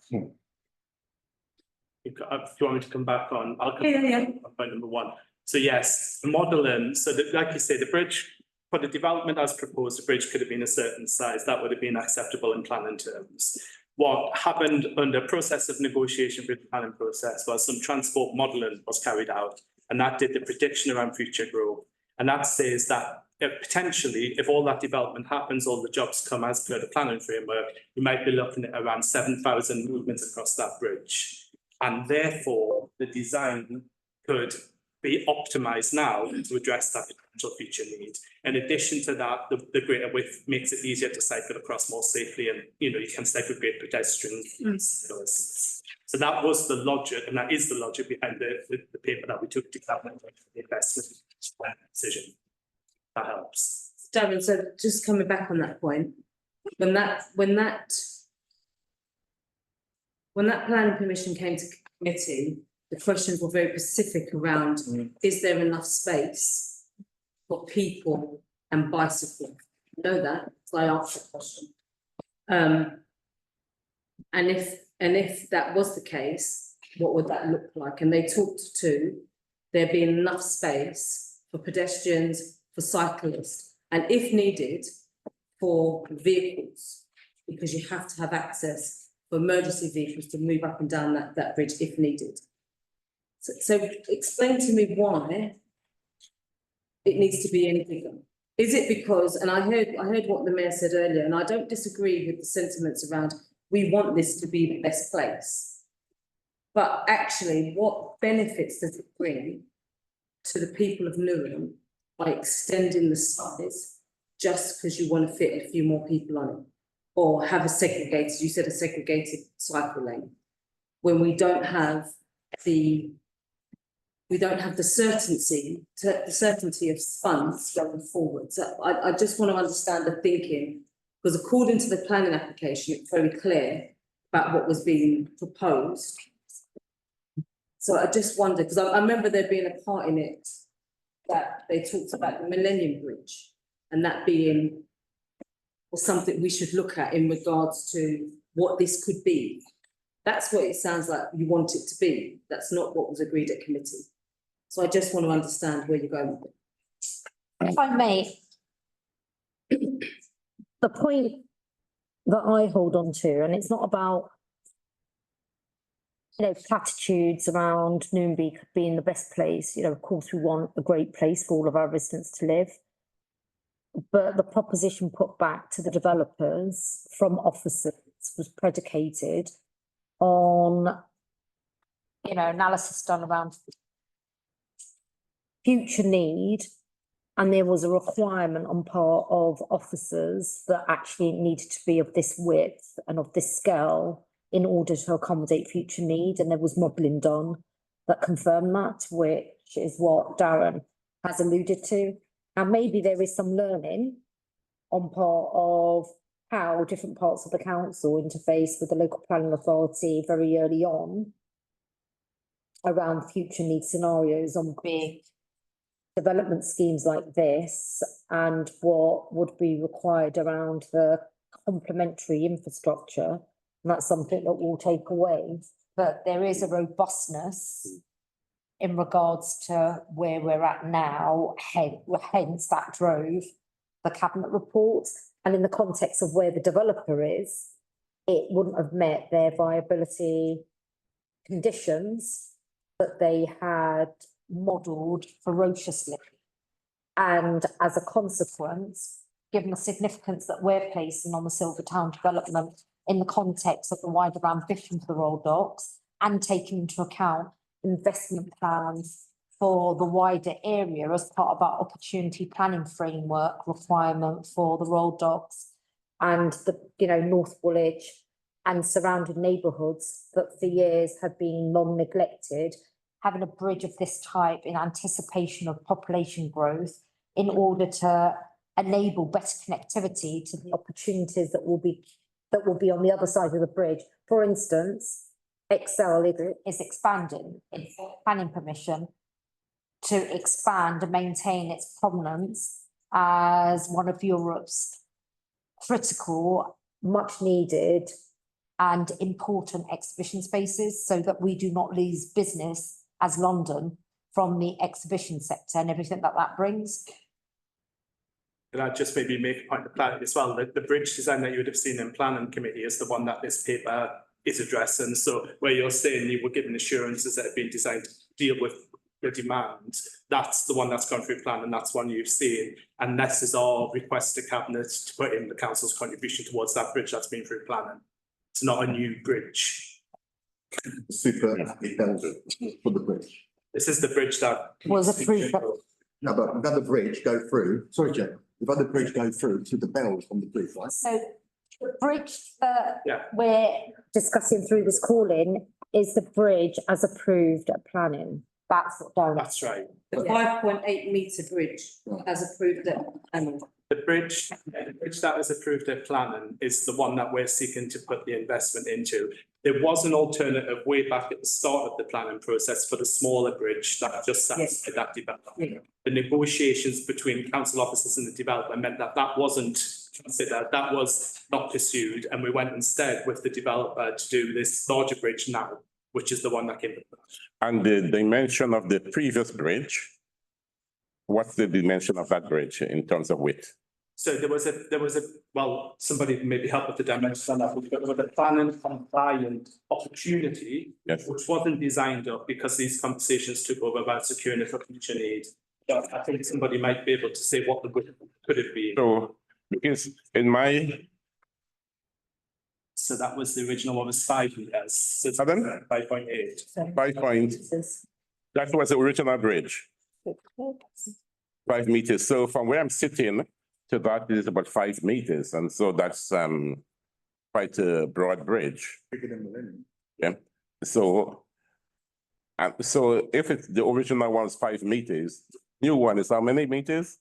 If you want me to come back on, I'll come back on point number one. So yes, the modelling, so that, like you say, the bridge, for the development as proposed, the bridge could have been a certain size, that would have been acceptable in planning terms. What happened under process of negotiation with the planning process was some transport modelling was carried out, and that did the prediction around future growth. And that says that potentially, if all that development happens, all the jobs come as per the planning framework, you might be looking at around 7,000 movements across that bridge. And therefore, the design could be optimised now to address that potential future need. In addition to that, the greater width makes it easier to cycle across more safely, and you can segregate pedestrians. So that was the logic, and that is the logic behind the paper that we took to Cabinet for the investment decision. That helps. Darren, so just coming back on that point, when that planning permission came to committee, the questions were very specific around, is there enough space for people and bicycling? I know that, so I asked that question. And if that was the case, what would that look like? And they talked to there being enough space for pedestrians, for cyclists, and if needed, for vehicles, because you have to have access for emergency vehicles to move up and down that bridge if needed. So explain to me why it needs to be any bigger. Is it because, and I heard what the mayor said earlier, and I don't disagree with the sentiments around we want this to be the best place. But actually, what benefits does it bring to the people of Newham by extending the size just because you want to fit a few more people on it? Or have a segregated, you said a segregated cycle lane, when we don't have the we don't have the certainty of funds going forward. So I just want to understand the thinking, because according to the planning application, it's very clear about what was being proposed. So I just wonder, because I remember there being a part in it that they talked about the Millennium Bridge and that being something we should look at in regards to what this could be. That's what it sounds like you want it to be. That's not what was agreed at committee. So I just want to understand where you're going with it. If I may, the point that I hold on to, and it's not about, you know, platitudes around Newby being the best place. You know, of course, we want a great place for all of our residents to live. But the proposition put back to the developers from officers was predicated on, you know, analysis done around future need. And there was a requirement on part of officers that actually needed to be of this width and of this scale in order to accommodate future need. And there was modelling done that confirmed that, which is what Darren has alluded to. And maybe there is some learning on part of how different parts of the council interface with the local planning authority very early on around future need scenarios on big development schemes like this and what would be required around the complementary infrastructure. And that's something that we'll take away. But there is a robustness in regards to where we're at now, hence that drove the cabinet report. And in the context of where the developer is, it wouldn't have met their viability conditions that they had modelled ferociously. And as a consequence, given the significance that we're placing on the Silvertown development in the context of the wider ambition for the road docks and taking into account investment plans for the wider area as part of our opportunity planning framework requirement for the road docks and the, you know, North Woolwich and surrounding neighbourhoods that for years have been long neglected, having a bridge of this type in anticipation of population growth in order to enable better connectivity to the opportunities that will be on the other side of the bridge. For instance, Excel is expanding its planning permission to expand and maintain its prominence as one of Europe's critical, much needed and important exhibition spaces so that we do not lose business as London from the exhibition sector and everything that that brings. And I'd just maybe make a point of planning as well, that the bridge design that you would have seen in planning committee is the one that this paper is addressing. So where you're saying you were given assurances that have been designed to deal with the demand, that's the one that's gone through plan and that's one you've seen. And this is our request to cabinet to put in the council's contribution towards that bridge that's been through planning. It's not a new bridge. Super for the bridge. This is the bridge that was approved. No, but we've had the bridge go through, sorry, Jeff, we've had the bridge go through to the bells on the bridge, right? So the bridge that Yeah. we're discussing through this call-in is the bridge as approved at planning. That's what Darren. That's right. The 5.8 metre bridge as approved at The bridge that was approved at planning is the one that we're seeking to put the investment into. There was an alternative way back at the start of the planning process for the smaller bridge that just satisfied that development. Yeah. The negotiations between council officers and the developer meant that that wasn't considered, that was not pursued, and we went instead with the developer to do this larger bridge now, which is the one that came. And the dimension of the previous bridge, what's the dimension of that bridge in terms of width? So there was a, well, somebody maybe help with the dimensions on that, but there was a planning compliant opportunity, Yes. which wasn't designed up because these conversations took over about securing it for future need. But I think somebody might be able to say what the width could have been. So, because in my, So that was the original one was 5 meters. So it's Pardon? 5.8. 5 point, that was the original bridge, 5 meters. So from where I'm sitting to that is about 5 meters. And so that's quite a broad bridge. Bigger than Millennium. Yeah. So And so if it's the original one is 5 meters, new one is how many meters?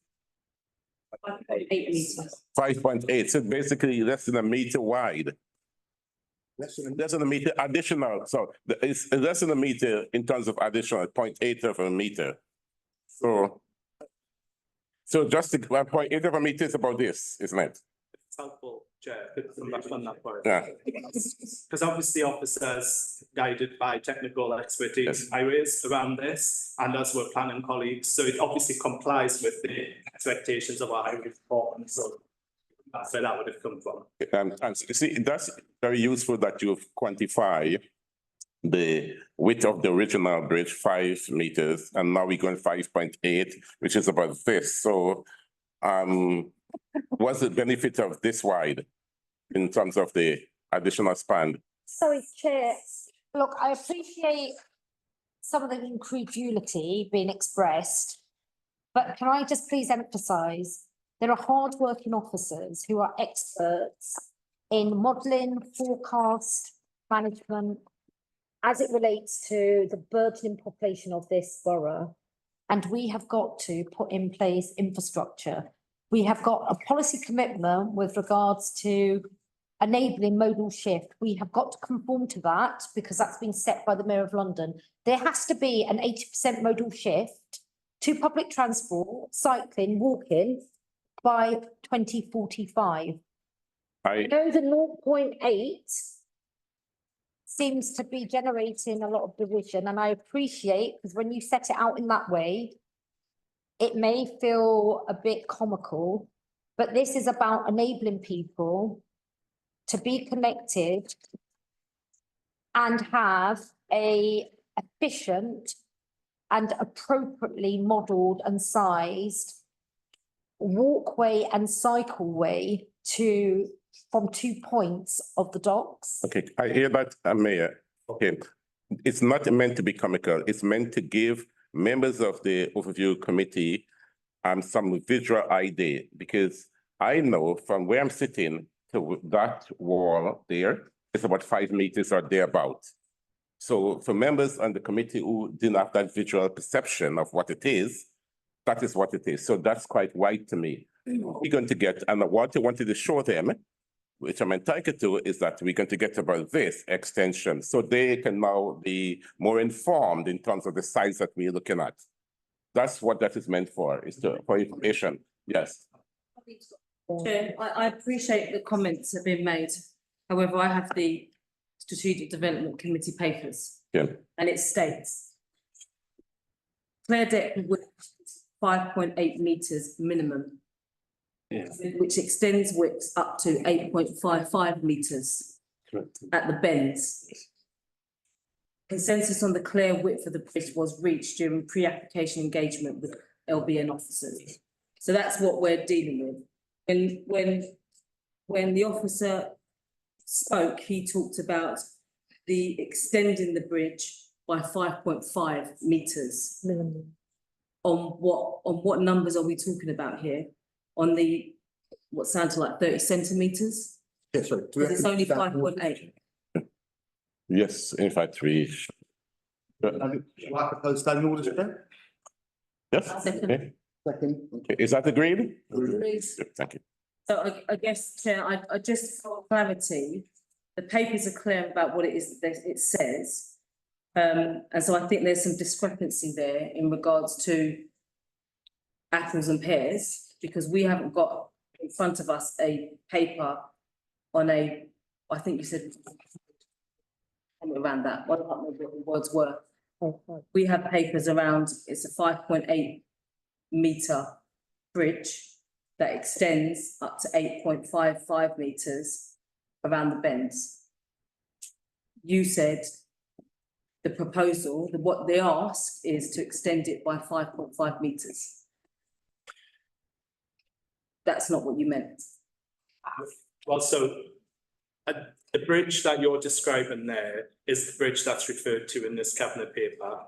5.8 meters. 5.8, so basically less than a meter wide. Less than a meter additional, so it's less than a meter in terms of additional, 0.8 of a meter. So just 1.8 of a meter is about this, isn't it? It's helpful, Chair, to come back on that point. Yeah. Because obviously officers guided by technical expertise areas around this, and as we're planning colleagues, so it obviously complies with the expectations of our highway department, so that's where that would have come from. And see, that's very useful that you've quantified the width of the original bridge, 5 meters, and now we're going 5.8, which is about this. So what's the benefit of this wide in terms of the additional span? Sorry, Chair. Look, I appreciate some of the incredulity being expressed, but can I just please emphasise, there are hard-working officers who are experts in modelling, forecast, management, as it relates to the burgeoning population of this borough. And we have got to put in place infrastructure. We have got a policy commitment with regards to enabling modal shift. We have got to conform to that because that's been set by the Mayor of London. There has to be an 80% modal shift to public transport, cycling, walking by 2045. I know the 0.8 seems to be generating a lot of division, and I appreciate, because when you set it out in that way, it may feel a bit comical, but this is about enabling people to be connected and have a efficient and appropriately modelled and sized walkway and cycleway from 2 points of the docks. Okay, I hear that, Mayor. Okay, it's not meant to be comical. It's meant to give members of the overview committee some visual idea, because I know from where I'm sitting to that wall there, it's about 5 meters or thereabout. So for members on the committee who didn't have that visual perception of what it is, that is what it is. So that's quite wide to me. We're going to get, and what I wanted to show them, which I'm entitled to, is that we're going to get about this extension. So they can now be more informed in terms of the size that we're looking at. That's what that is meant for, is for information. Yes. Chair, I appreciate the comments have been made. However, I have the Strategic Development Committee papers. Yeah. And it states clear deck width 5.8 meters minimum. Yeah. Which extends width up to 8.55 meters at the bends. Consensus on the clear width of the bridge was reached during pre-application engagement with LBN officers. So that's what we're dealing with. And when the officer spoke, he talked about the extending the bridge by 5.5 meters. Minimum. On what numbers are we talking about here? On the, what sounds like 30 centimeters? Yes, sorry. Because it's only 5.8. Yes, in fact, we. Shall I propose standing orders again? Yes. Second. Okay. Second. Okay, is that agreed? Please. Thank you. So I guess, Chair, I just for clarity, the papers are clear about what it is that it says. And so I think there's some discrepancy there in regards to apples and pears, because we haven't got in front of us a paper on a, I think you said around that, I don't know what the words were. We have papers around, it's a 5.8 meter bridge that extends up to 8.55 meters around the bends. You said the proposal, what they ask is to extend it by 5.5 meters. That's not what you meant. Well, so the bridge that you're describing there is the bridge that's referred to in this cabinet paper.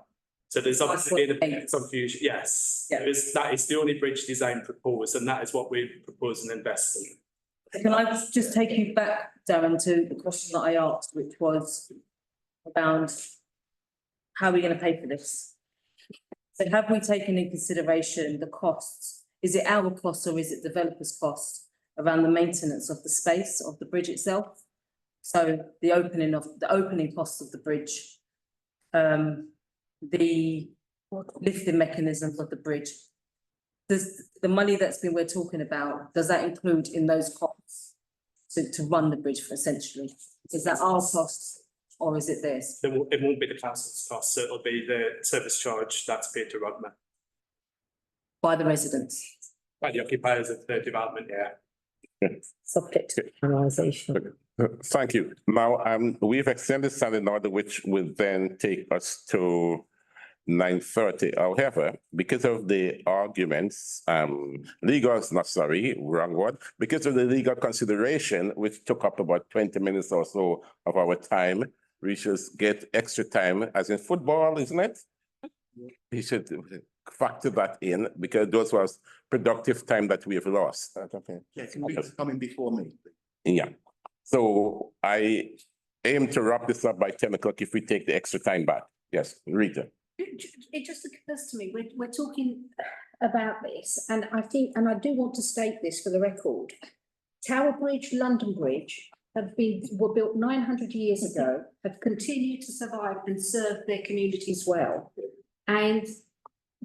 So there's obviously been a bit of confusion. Yes, Yeah. That is the only bridge design proposed, and that is what we're proposing investing. Can I just take you back, Darren, to the question that I asked, which was around how are we going to pay for this? So have we taken in consideration the costs? Is it our costs or is it developers' costs around the maintenance of the space of the bridge itself? So the opening costs of the bridge, the lifting mechanisms of the bridge. Does the money we're talking about, does that include in those costs to run the bridge essentially? Is that our costs or is it theirs? It won't be the council's cost, so it'll be the service charge that's paid to Rodman By the residents? by the occupiers of the development, yeah. Subject to finalisation. Thank you. Now, we've extended standing order, which will then take us to 9:30. However, because of the arguments, legal is not sorry, wrong word, because of the legal consideration, which took up about 20 minutes or so of our time, we should get extra time, as in football, isn't it? We should factor that in because those was productive time that we have lost. Yeah, can we come in before me? Yeah. So I aim to wrap this up by 10 o'clock if we take the extra time back. Yes, Rita. It just occurs to me, we're talking about this, and I think, and I do want to state this for the record. Tower Bridge, London Bridge were built 900 years ago, have continued to survive and serve their communities well. And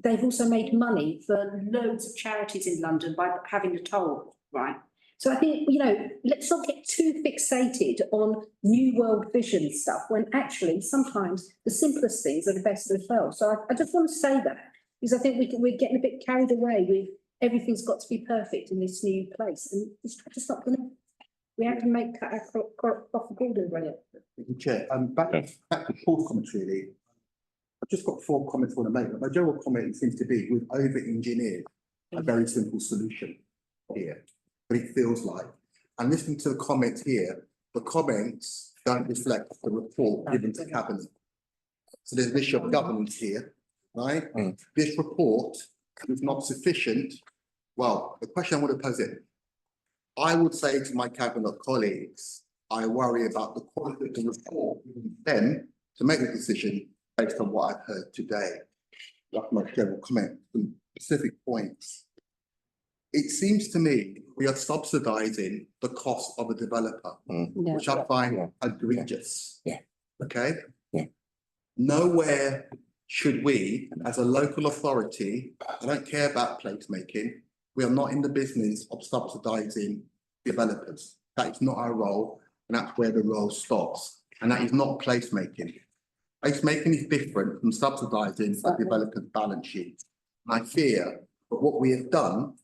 they've also made money for loads of charities in London by having a toll, right? So I think, let's not get too fixated on new world vision stuff when actually sometimes the simplest things are the best as well. So I just want to say that because I think we're getting a bit carried away with everything's got to be perfect in this new place. And it's just not going to, we have to make our cloth accordingly. Brilliant. Thank you, Chair. Back to Paul's commentary, really. I've just got 4 comments I want to make. My general comment seems to be we've over-engineered a very simple solution here. But it feels like, and listening to the comments here, the comments don't reflect the report given to Cabinet. So there's an issue of governance here, right? This report is not sufficient. Well, the question I want to pose it, I would say to my Cabinet colleagues, I worry about the quality of the report, them to make a decision based on what I've heard today. That's my general comment, some specific points. It seems to me we are subsidising the cost of a developer, which I find egregious. Yeah. Okay? Yeah. Nowhere should we, as a local authority, I don't care about placemaking, we are not in the business of subsidising developers. That is not our role, and that's where the role stops. And that is not placemaking. Placemaking is different from subsidising a developer's balance sheet. I fear that what we have done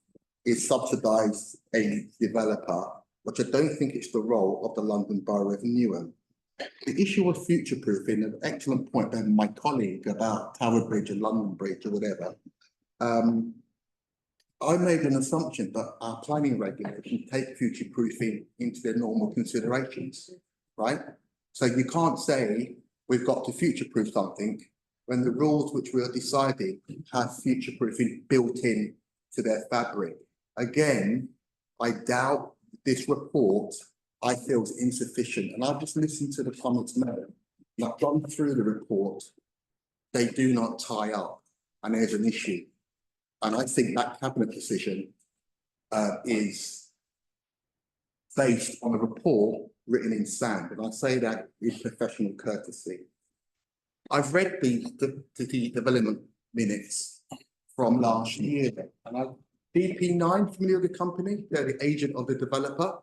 is subsidise a developer, which I don't think it's the role of the London Borough of Newham. The issue of future-proofing, an excellent point by my colleague about Tower Bridge and London Bridge or whatever. I made an assumption that our planning regulations take future-proofing into their normal considerations, right? So you can't say we've got to future-proof something when the rules which we are deciding have future-proofing built in to their fabric. Again, I doubt this report, I feel, is insufficient. And I've just listened to the comments now. And I've gone through the report. They do not tie up, and there's an issue. And I think that Cabinet decision is based on a report written in sand. And I say that with professional courtesy. I've read the development minutes from last year, and DP9, familiar with the company? They're the agent of the developer.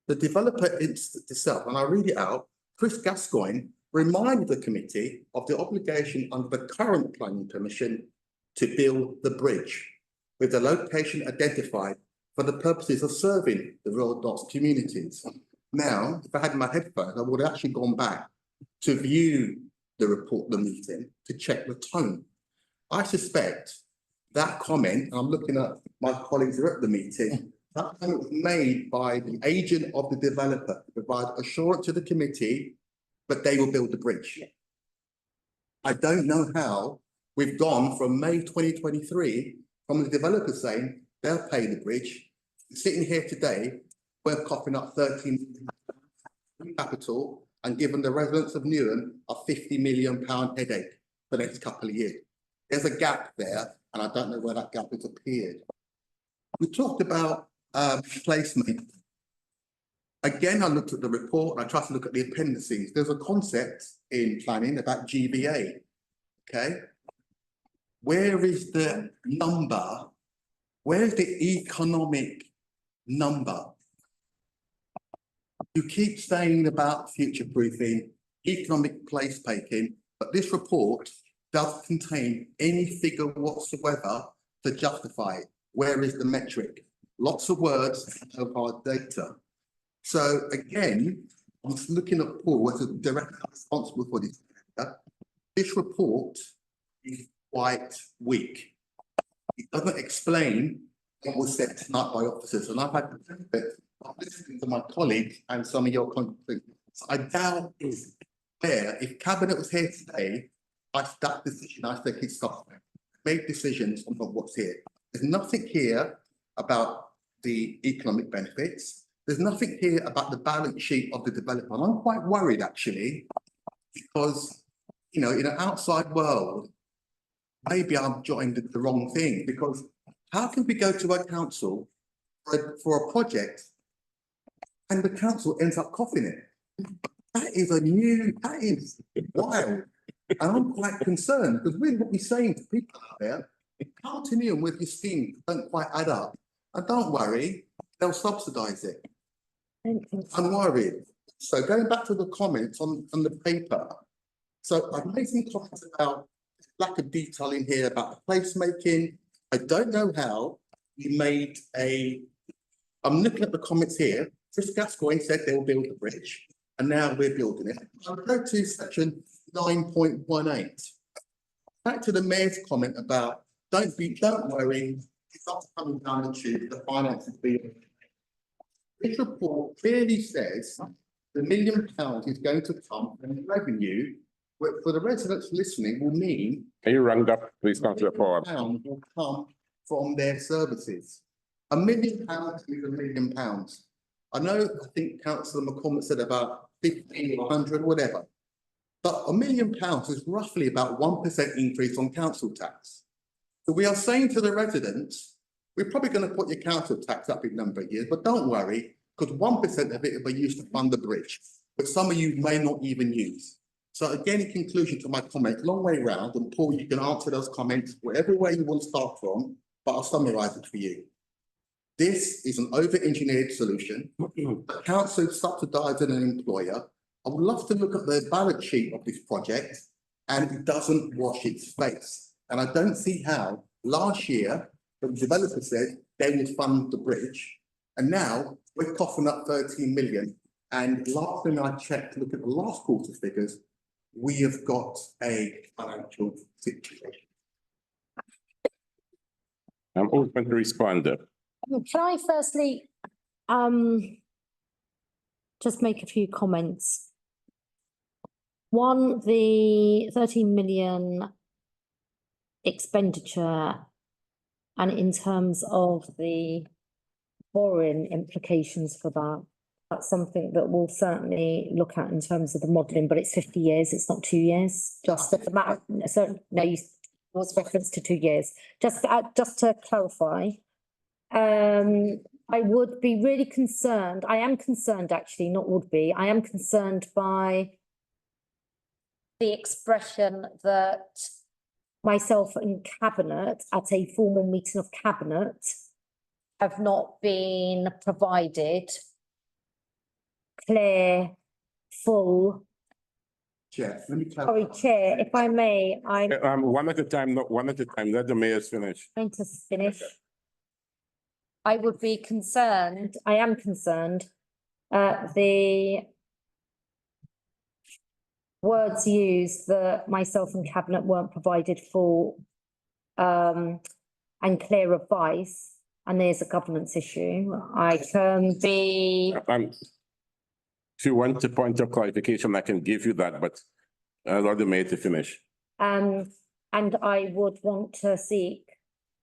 The developer itself, and I read it out, Chris Gascoigne reminded the committee of the obligation under the current planning permission to build the bridge with the location identified for the purposes of serving the Royal Docks communities. Now, if I had my headphones, I would have actually gone back to view the report, the meeting, to check the tone. I suspect that comment, and I'm looking at my colleagues who are at the meeting, that comment was made by the agent of the developer to provide assurance to the committee that they will build the bridge. I don't know how we've gone from May 2023 from the developer saying they'll pay the bridge. Sitting here today, we're coughing up 13 capital and given the residents of Newham a £50 million headache. for the next couple of years. There's a gap there, and I don't know where that gap has appeared. We talked about placement. Again, I looked at the report and I tried to look at the appendices. There's a concept in planning about GBA, okay? Where is the number? Where is the economic number? You keep saying about future proofing, economic place taking, but this report doesn't contain any figure whatsoever to justify it. Where is the metric? Lots of words of our data. So again, I'm just looking at Paul as a director responsible for this. This report is quite weak. It doesn't explain what was said tonight by officers, and I've had the benefit of listening to my colleagues and some of your contributions. I doubt is there. If Cabinet was here today, that decision, I think it's software. Make decisions on what's here. There's nothing here about the economic benefits. There's nothing here about the balance sheet of the developer. And I'm quite worried actually, because, you know, in an outside world, maybe I'm joined the wrong thing, because how can we go to a council for a project and the council ends up coughing it? That is wild. And I'm quite concerned, because we're what we're saying to people out there, continue with your scheme don't quite add up. And don't worry, they'll subsidise it. I'm worried. So going back to the comments on the paper. So I've made some comments about lack of detail in here about the placemaking. I don't know how you made I'm looking at the comments here. Chris Gascoigne said they'll build the bridge, and now we're building it. I'll go to section 9.18. Back to the mayor's comment about don't worry, it's not coming down the tube, the finances being. This report clearly says the £1 million is going to come from the revenue, which for the residents listening will mean. Can you round up, please, Councillor Ford? £1 will come from their services. £1 million is £1 million. I know, I think Councillor McCormick said about 50 or 100, whatever. But £1 million is roughly about 1% increase on council tax. So we are saying to the residents, we're probably going to put your council tax up in a number of years, but don't worry, because 1% of it will be used to fund the bridge, but some of you may not even use. So again, in conclusion to my comment, long way round, and Paul, you can answer those comments wherever way you want to start from, but I'll summarise it for you. This is an over-engineered solution. The council subsidising an employer. I would love to look at the balance sheet of this project, and it doesn't wash its face. And I don't see how last year the developer said they would fund the bridge, and now we're coughing up 13 million. And last thing I checked, look at the last quarter figures, we have got a financial situation. I'm open to respond. Can I firstly just make a few comments? One, the 13 million expenditure, and in terms of the borrowing implications for that, that's something that we'll certainly look at in terms of the modelling, but it's 50 years, it's not 2 years, just at the matter. So no, you was reference to 2 years. Just to clarify, I would be really concerned, I am concerned actually, not would be, I am concerned by the expression that myself and Cabinet at a formal meeting of Cabinet have not been provided clear, full. Chair, let me clarify. Sorry, Chair, if I may, I'm One at a time, not one at a time. Let the mayors finish. going to finish. I would be concerned, I am concerned, the words used that myself and Cabinet weren't provided full and clear advice, and there's a governance issue. I can be. If you want a point of clarification, I can give you that, but I'll allow the mayor to finish. And I would want to seek,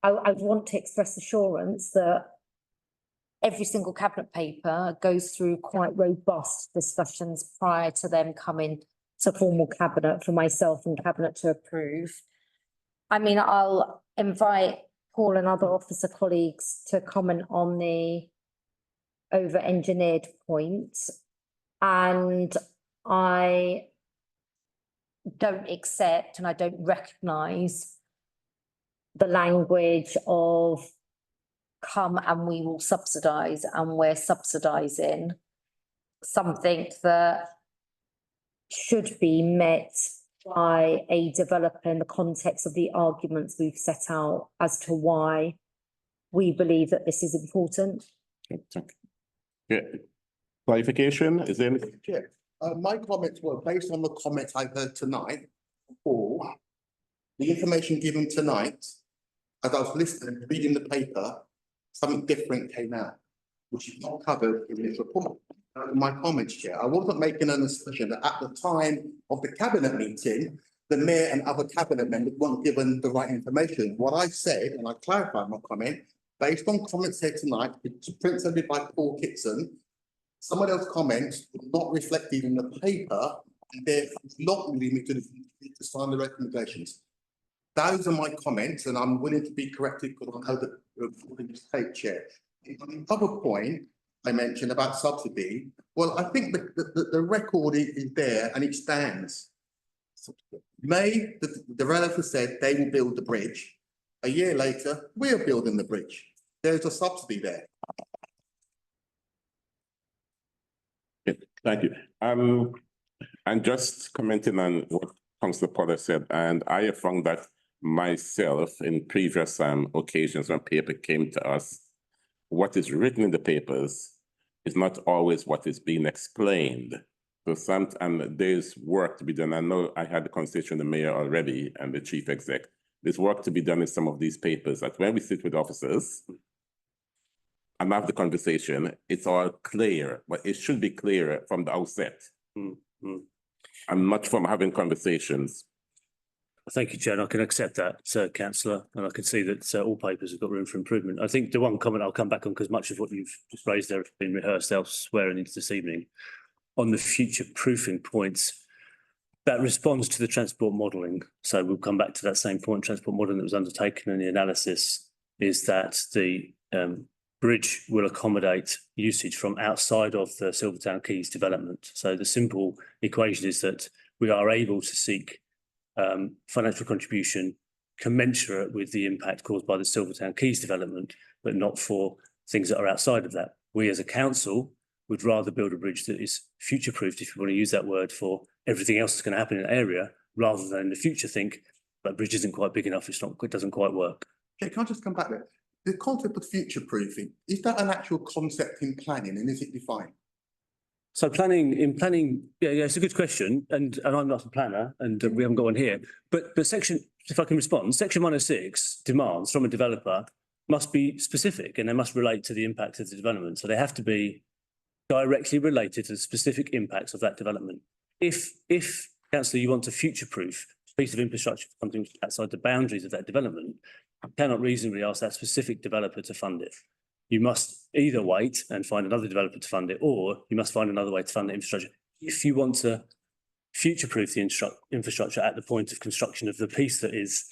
I would want to express assurance that every single Cabinet paper goes through quite robust discussions prior to them coming to formal cabinet for myself and cabinet to approve. I mean, I'll invite Paul and other officer colleagues to comment on the over-engineered point. And I don't accept and I don't recognise the language of come and we will subsidise and we're subsidising something that should be met by a developer in the context of the arguments we've set out as to why we believe that this is important. Yeah. Clarification, is there anything? Chair, my comments were based on the comments I heard tonight, or the information given tonight, as I was listening, reading the paper, something different came out, which is not covered in this report. My comments, Chair, I wasn't making an assertion that at the time of the cabinet meeting, the mayor and other cabinet members weren't given the right information. What I said, and I clarified my comment, based on comments here tonight, principally by Paul Kitson, some of those comments were not reflected in the paper, and therefore not limited to sign the recommendations. Those are my comments, and I'm willing to be corrected because I know that recording is tape, Chair. The other point I mentioned about subsidy, well, I think the record is there and it stands. The developer said they will build the bridge. A year later, we're building the bridge. There's a subsidy there. Thank you. And just commenting on what Councillor Potter said, and I have found that myself in previous occasions when paper came to us, what is written in the papers is not always what is being explained. So and there's work to be done. I know I had the conversation with the mayor already and the chief exec. There's work to be done in some of these papers that when we sit with officers and have the conversation, it's all clear, but it should be clearer from the outset. And not from having conversations. Thank you, Chair. I can accept that, Councillor, and I can see that all papers have got room for improvement. I think the one comment I'll come back on, because much of what you've just raised there has been rehearsed elsewhere and into this evening, on the future proofing points, that responds to the transport modelling. So we'll come back to that same point. Transport modelling that was undertaken in the analysis is that the bridge will accommodate usage from outside of the Silvertown Quays development. So the simple equation is that we are able to seek financial contribution commensurate with the impact caused by the Silvertown Quays development, but not for things that are outside of that. We as a council would rather build a bridge that is future-proofed, if you want to use that word, for everything else that's going to happen in the area, rather than in the future think that bridge isn't quite big enough, it doesn't quite work. Okay, can I just come back there? The concept of future-proofing, is that an actual concept in planning and is it defined? So yeah, it's a good question, and I'm not a planner, and we haven't got one here. But section, if I can respond, section 106 demands from a developer must be specific and they must relate to the impact of the development. So they have to be directly related to the specific impacts of that development. If councillor, you want to future-proof a piece of infrastructure for something outside the boundaries of that development, you cannot reasonably ask that specific developer to fund it. You must either wait and find another developer to fund it, or you must find another way to fund the infrastructure. If you want to future-proof the infrastructure at the point of construction of the piece that is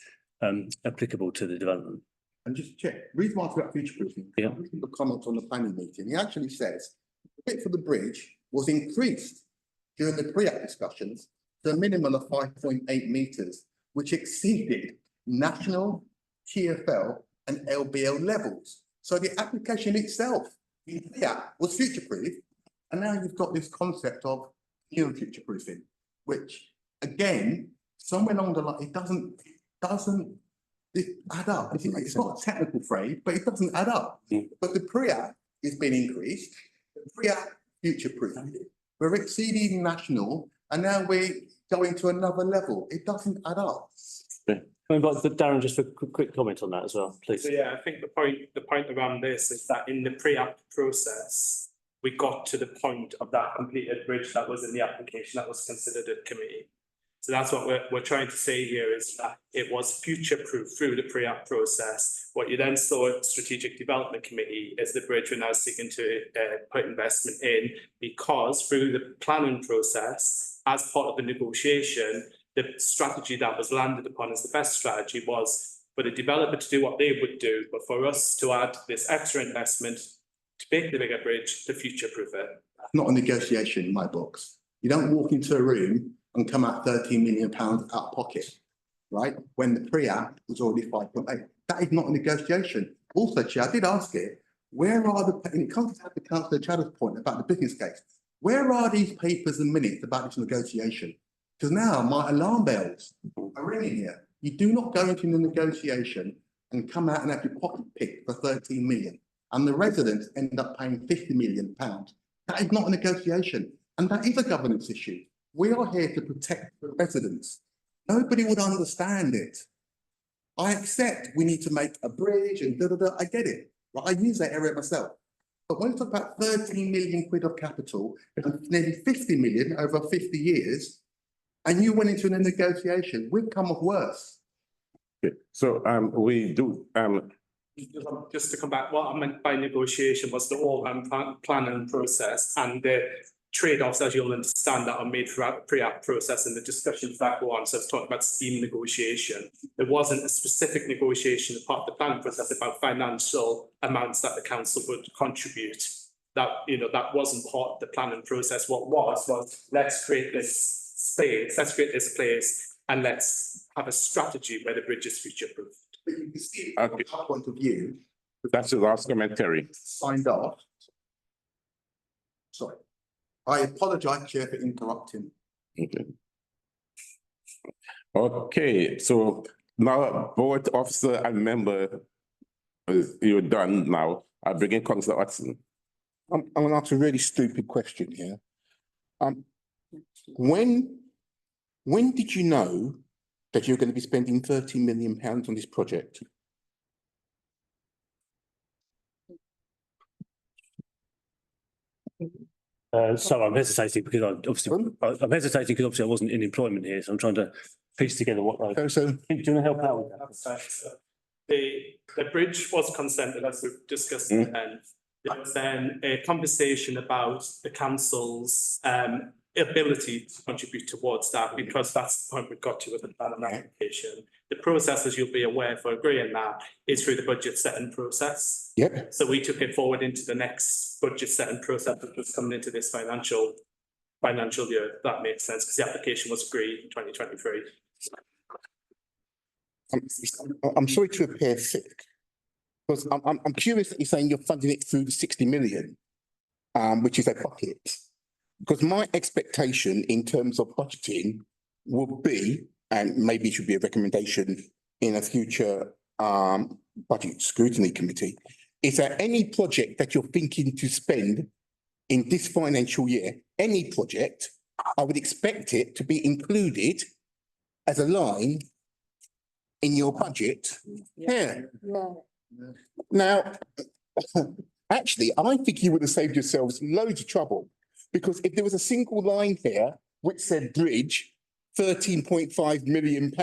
applicable to the development. And just check, reason why I about future-proofing, the comments on the planning meeting, he actually says the bit for the bridge was increased during the pre-app discussions to a minimum of 5.8 metres, which exceeded national, TfL and LBL levels. So the application itself, was future-proof, and now you've got this concept of new future-proofing, which again, somewhere along the line, it doesn't add up. It's not a technical phrase, but it doesn't add up. But the pre-app is being increased, the pre-app future-proof. We're exceeding national, and now we're going to another level. It doesn't add up. Can I invite Darren just for a quick comment on that as well, please? So yeah, I think the point around this is that in the pre-app process, we got to the point of that completed bridge that was in the application that was considered at committee. So that's what we're trying to say here, is that it was future-proof through the pre-app process. What you then saw at Strategic Development Committee is the bridge we're now seeking to put investment in, because through the planning process, as part of the negotiation, the strategy that was landed upon as the best strategy was for the developer to do what they would do, but for us to add this extra investment to make the bigger bridge to future-proof it. Not a negotiation in my books. You don't walk into a room and come out £13 million out of pocket, right? When the pre-app was already 5.8. That is not a negotiation. Also, Chair, I did ask it, where are the, and it comes to the Councillor Chadder's point about the business case, where are these papers and minutes about this negotiation? Because now my alarm bells are ringing here. You do not go into the negotiation and come out and have your pocket picked for 13 million, and the residents end up paying £50 million. That is not a negotiation, and that is a governance issue. We are here to protect the residents. Nobody would understand it. I accept we need to make a bridge and da-da-da, I get it. Right? I use that area myself. But when we talk about 13 million quid of capital and nearly 50 million over 50 years, and you went into a negotiation, we'd come off worse. Okay. So we do Just to come back, what I meant by negotiation was the all-round planning process and the trade-offs, as you'll understand, that are made throughout the pre-app process and the discussions that go on. So I was talking about scheme negotiation. There wasn't a specific negotiation as part of the planning process about financial amounts that the council would contribute. That, you know, that wasn't part of the planning process. What was let's create this space, let's create this place, and let's have a strategy where the bridge is future-proof. But you can see from our point of view, that's the last commentary. signed off. Sorry. I apologise, Chair, for interrupting. Okay. Okay, so now board officer and member, you're done now. I bring in Councillor Hudson. I'm gonna ask a really stupid question here. When did you know that you're going to be spending £13 million on this project? So I'm hesitating because I'm hesitating because obviously I wasn't in employment here, so I'm trying to piece together what I. So Do you want to help out with that? The bridge was consented, as we've discussed, and there was then a conversation about the council's ability to contribute towards that, because that's the point we've got to with the planning application. The process, as you'll be aware, for agreeing that is through the budget setting process. Yep. So we took it forward into the next budget setting process that was coming into this financial year. If that makes sense, because the application was agreed in 2023. I'm sorry to appear thick, because I'm curious that you're saying you're funding it through the 60 million, which is a bucket. Because my expectation in terms of budgeting would be, and maybe it should be a recommendation in a future budget scrutiny committee, is that any project that you're thinking to spend in this financial year, any project, I would expect it to be included as a line in your budget. Yeah. Now, actually, I think you would have saved yourselves loads of trouble, because if there was a single line here which said bridge, £13.5 million,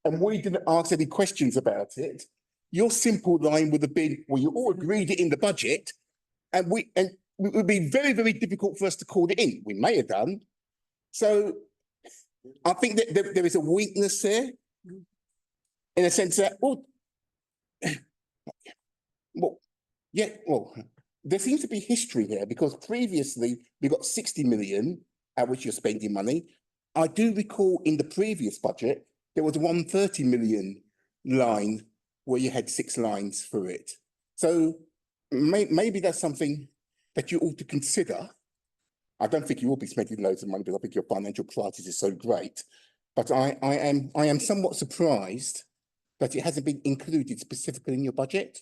and we didn't ask any questions about it, your simple line would have been, well, you all agreed it in the budget, and it would be very, very difficult for us to call it in. We may have done. So I think that there is a weakness there, in a sense that, there seems to be history here, because previously we got 60 million at which you're spending money. I do recall in the previous budget, there was 130 million line where you had 6 lines for it. So maybe that's something that you ought to consider. I don't think you will be spending loads of money, because I think your financial crisis is so great. But I am somewhat surprised that it hasn't been included specifically in your budget.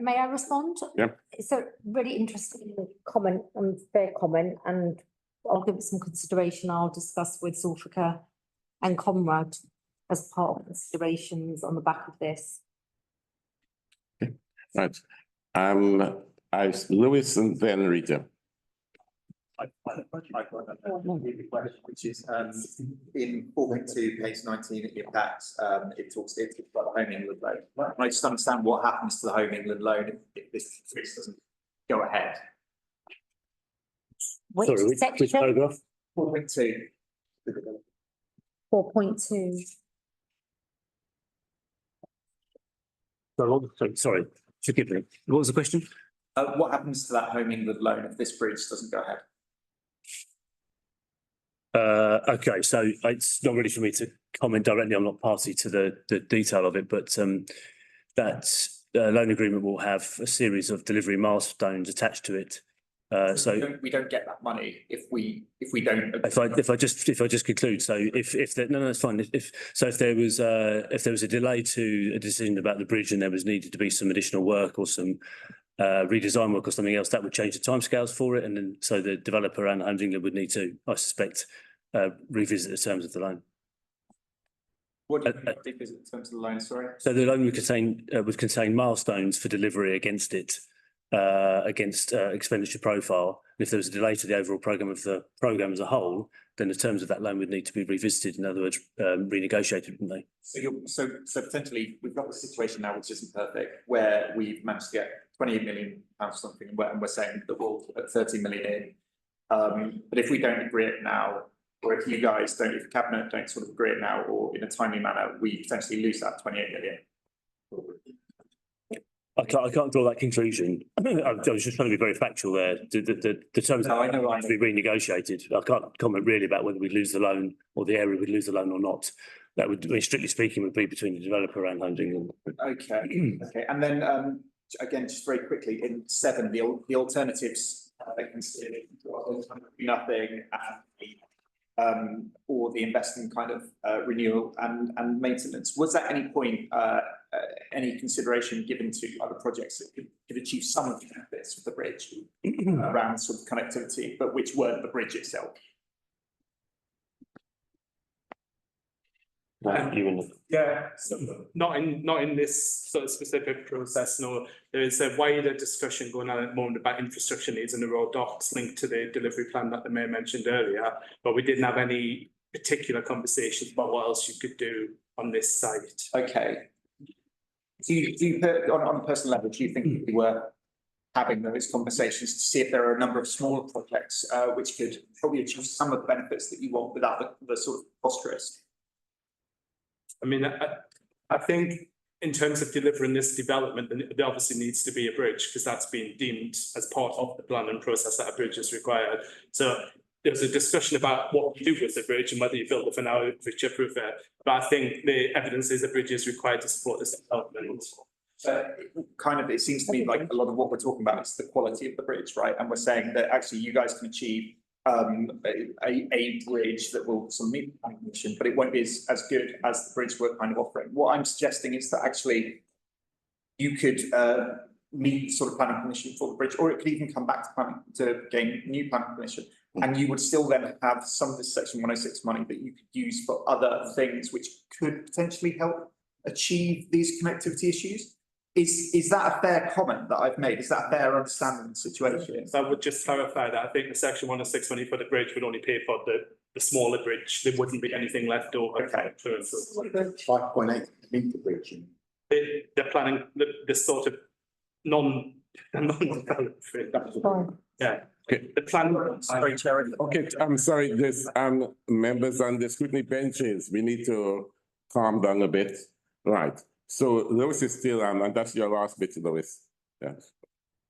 May I respond? Yeah. It's a really interesting comment and fair comment, and I'll give it some consideration. I'll discuss with Sulfika and Conrad as part of considerations on the back of this. Okay. Right. As Lewis and then Rita. I've got a question, which is in 4.2, page 19 of your packs, it talks about the Home England loan. Can I just understand what happens to the Home England loan if this doesn't go ahead? Which Sorry, which section? paragraph? 4.2. 4.2. Sorry, forgive me. What was the question? What happens to that Home England loan if this bridge doesn't go ahead? Okay, so it's not really for me to comment directly. I'm not party to the detail of it, but that loan agreement will have a series of delivery milestones attached to it. So we don't get that money if we don't. if I just conclude, so if that, no, that's fine. If there was a delay to a decision about the bridge and there was needed to be some additional work or some redesign work or something else, that would change the timescales for it, and then so the developer and Home England would need to, I suspect, revisit the terms of the loan. What do you mean revisit in terms of the loan? Sorry. So the loan would contain milestones for delivery against it, against expenditure profile. And if there was a delay to the overall programme of the programme as a whole, then the terms of that loan would need to be revisited. In other words, renegotiated, wouldn't they? So potentially we've got the situation now, which isn't perfect, where we've managed to get 28 million pounds something, and we're saying that we'll put 30 million in. But if we don't agree it now, or if you guys don't, if the cabinet don't sort of agree it now, or in a timely manner, we potentially lose that 28 million. I can't draw that conclusion. I was just trying to be very factual there. The terms No, I know. have to be renegotiated. I can't comment really about whether we lose the loan or the area would lose the loan or not. That would, strictly speaking, would be between the developer and Home England. Okay, okay. And then again, just very quickly, in 7, the alternatives they consider nothing, or the investment kind of renewal and maintenance. Was at any point any consideration given to other projects that could achieve some of the benefits of the bridge around sort of connectivity, but which weren't the bridge itself? Yeah, so not in this sort of specific process. No, there is a wider discussion going on at the moment about infrastructure needs and the road docks linked to the delivery plan that the Mayor mentioned earlier. But we didn't have any particular conversations about what else you could do on this site. Okay. Do you on a personal level, do you think we were having those conversations to see if there are a number of smaller projects which could probably achieve some of the benefits that you want without the sort of cost risk? I mean, I think in terms of delivering this development, there obviously needs to be a bridge because that's been deemed as part of the planning process that a bridge is required. So there's a discussion about what you do with the bridge and whether you build it for now, future-proof it. But I think the evidence is a bridge is required to support this development. Kind of, it seems to me like a lot of what we're talking about is the quality of the bridge, right? And we're saying that actually you guys can achieve a bridge that will sort of meet the planning commission, but it won't be as good as the bridge we're kind of offering. What I'm suggesting is that actually you could meet sort of planning permission for the bridge, or it could even come back to planning to gain new planning permission, and you would still then have some of this section 106 money that you could use for other things which could potentially help achieve these connectivity issues. Is that a fair comment that I've made? Is that a fair understanding of the situation? So I would just clarify that I think the section 106 money for the bridge would only pay for the smaller bridge. There wouldn't be anything left over. Okay. For 5.8 meter bridge. they're planning the sort of non-development. Yeah. Okay. The plan. Okay, I'm sorry, there's members on the scrutiny benches. We need to calm down a bit. Right. So Lois is still and that's your last bit, Lois. Yeah.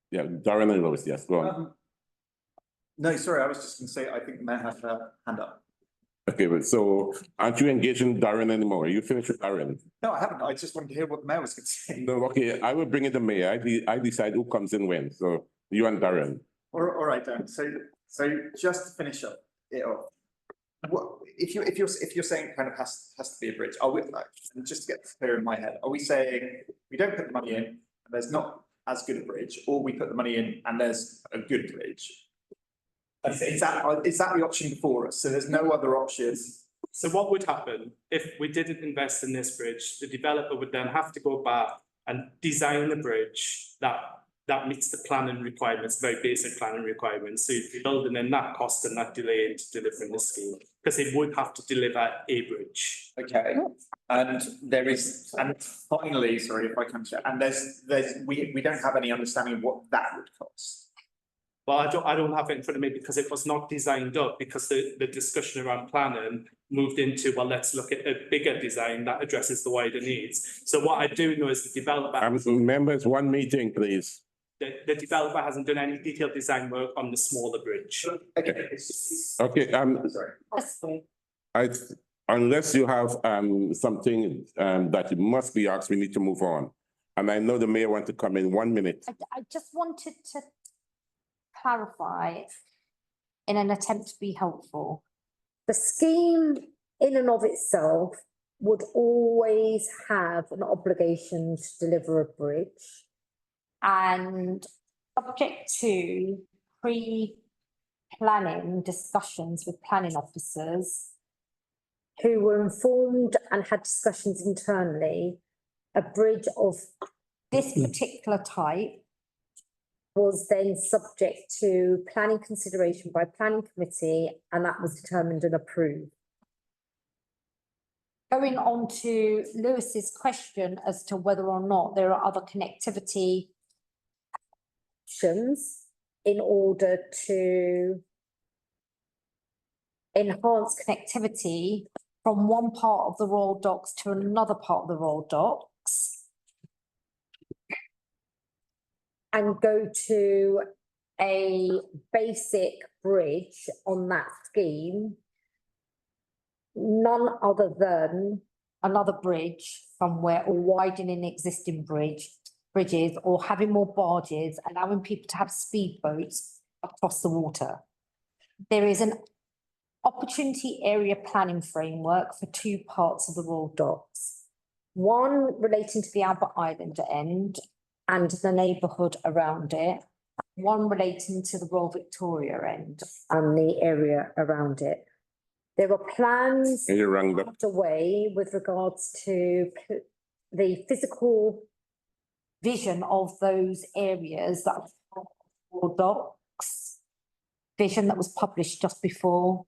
Yeah, Darren and Lois, yes, go on. No, sorry, I was just going to say, I think the Mayor has her hand up. Okay, but so aren't you engaging Darren anymore? Are you finished with Darren? No, I haven't. I just wanted to hear what the Mayor was going to say. No, okay, I will bring in the Mayor. I decide who comes in when. So you and Darren. All right, Darren. So just to finish up it off, what if you're saying it kind of has to be a bridge? Are we, and just to get this clear in my head, are we saying we don't put the money in and there's not as good a bridge, or we put the money in and there's a good bridge? Is that the option before us? So there's no other options. So what would happen if we didn't invest in this bridge? The developer would then have to go back and design a bridge that meets the planning requirements, very basic planning requirements. So you'd be building in that cost and that delay into delivering the scheme, because it would have to deliver a bridge. Okay, and there is, and finally, sorry if I come to, and we don't have any understanding of what that would cost. Well, I don't have it in front of me because it was not designed up, because the discussion around planning moved into, well, let's look at a bigger design that addresses the wider needs. So what I do know is the developer, Members, one meeting, please. the developer hasn't done any detailed design work on the smaller bridge. Okay, Sorry. unless you have something that must be asked, we need to move on. And I know the mayor want to come in 1 minute. I just wanted to clarify in an attempt to be helpful. The scheme in and of itself would always have an obligation to deliver a bridge. And subject to pre-planning discussions with planning officers who were informed and had discussions internally, a bridge of this particular type was then subject to planning consideration by planning committee, and that was determined and approved. Going on to Lewis's question as to whether or not there are other connectivity options in order to enhance connectivity from one part of the Royal Docks to another part of the Royal Docks, and go to a basic bridge on that scheme, none other than another bridge somewhere, or widening existing bridges, or having more barges, allowing people to have speedboats across the water. There is an opportunity area planning framework for two parts of the Royal Docks. One relating to the Albert Island end and the neighbourhood around it, one relating to the Royal Victoria end and the area around it. There are plans underway with regards to the physical vision of those areas that are Royal Docks, vision that was published just before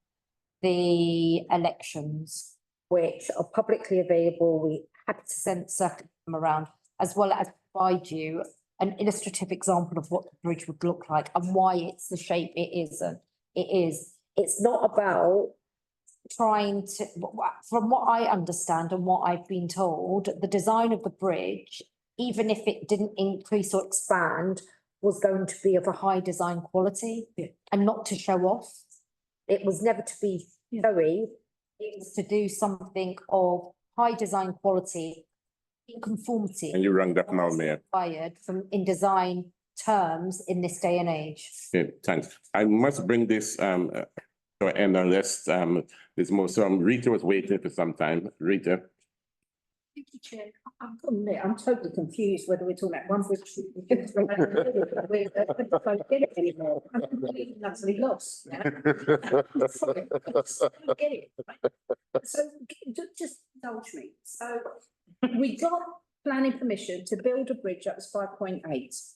the elections, which are publicly available. We happy to send circuit them around, as well as provide you an illustrative example of what the bridge would look like and why it's the shape it is. It's not about trying to, from what I understand and what I've been told, the design of the bridge, even if it didn't increase or expand, was going to be of a high design quality and not to show off. It was never to be showy. It was to do something of high design quality in conformity. And you rang that now, Mayor. Required from in design terms in this day and age. Okay, thanks. I must bring this to an end unless there's more. So Rita was waiting for some time. Rita. Thank you, Chair. I'm totally confused whether we're talking about one bridge. I don't get it anymore. I'm completely utterly lost. I don't get it. So just indulge me. So we got planning permission to build a bridge that was 5.8.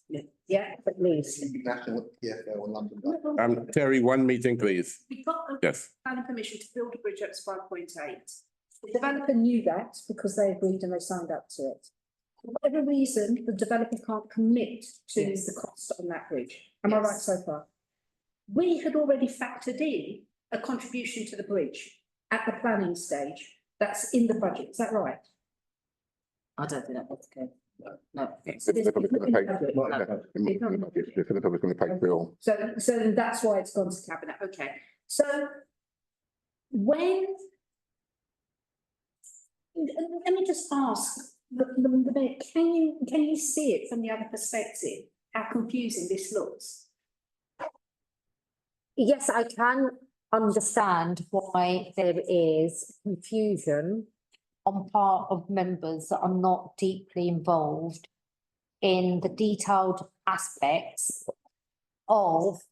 Yeah, at least. National, or London. Terry, one meeting, please. We got Yes. planning permission to build a bridge that was 5.8. The developer knew that because they agreed and they signed up to it. For whatever reason, the developer can't commit to the cost on that bridge. Am I right so far? We had already factored in a contribution to the bridge at the planning stage. That's in the budget. Is that right? I don't think that's the case. No. So that's why it's gone to cabinet. Okay. So when let me just ask the mayor, can you see it from the other perspective, how confusing this looks? Yes, I can understand why there is confusion on part of members that are not deeply involved in the detailed aspects of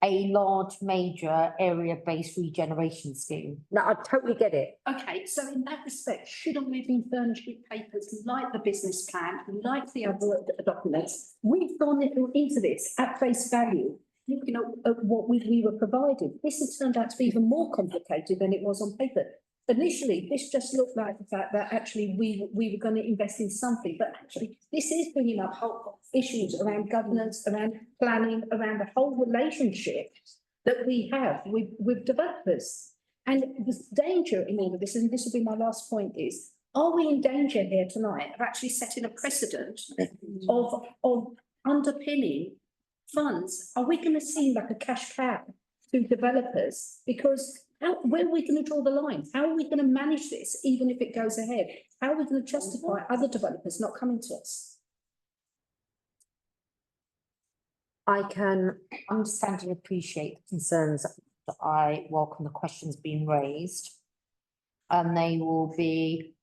a large major area-based regeneration scheme. Now, I totally get it. Okay, so in that respect, shouldn't we be furnished with papers like the business plan, like the other documents? We've gone into this at face value, looking at what we were provided. This has turned out to be even more complicated than it was on paper. initially, this just looked like the fact that actually we were going to invest in something, but actually this is bringing up whole issues around governance, around planning, around the whole relationship that we have with developers. And the danger in all of this, and this will be my last point, is, are we in danger here tonight of actually setting a precedent of underpinning funds? Are we going to seem like a cash cow to developers? Because where are we going to draw the line? How are we going to manage this, even if it goes ahead? How are we going to justify other developers not coming to us? I can understand and appreciate the concerns. That I welcome the questions being raised. And they will be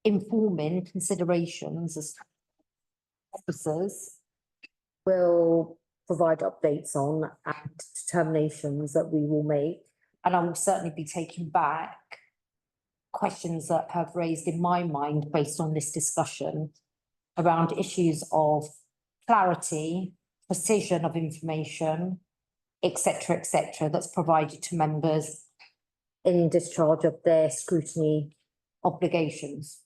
informing considerations as officers will provide updates on and determinations that we will make. And I will certainly be taking back questions that have raised in my mind based on this discussion around issues of clarity, precision of information, etc., that's provided to members in discharge of their scrutiny obligations.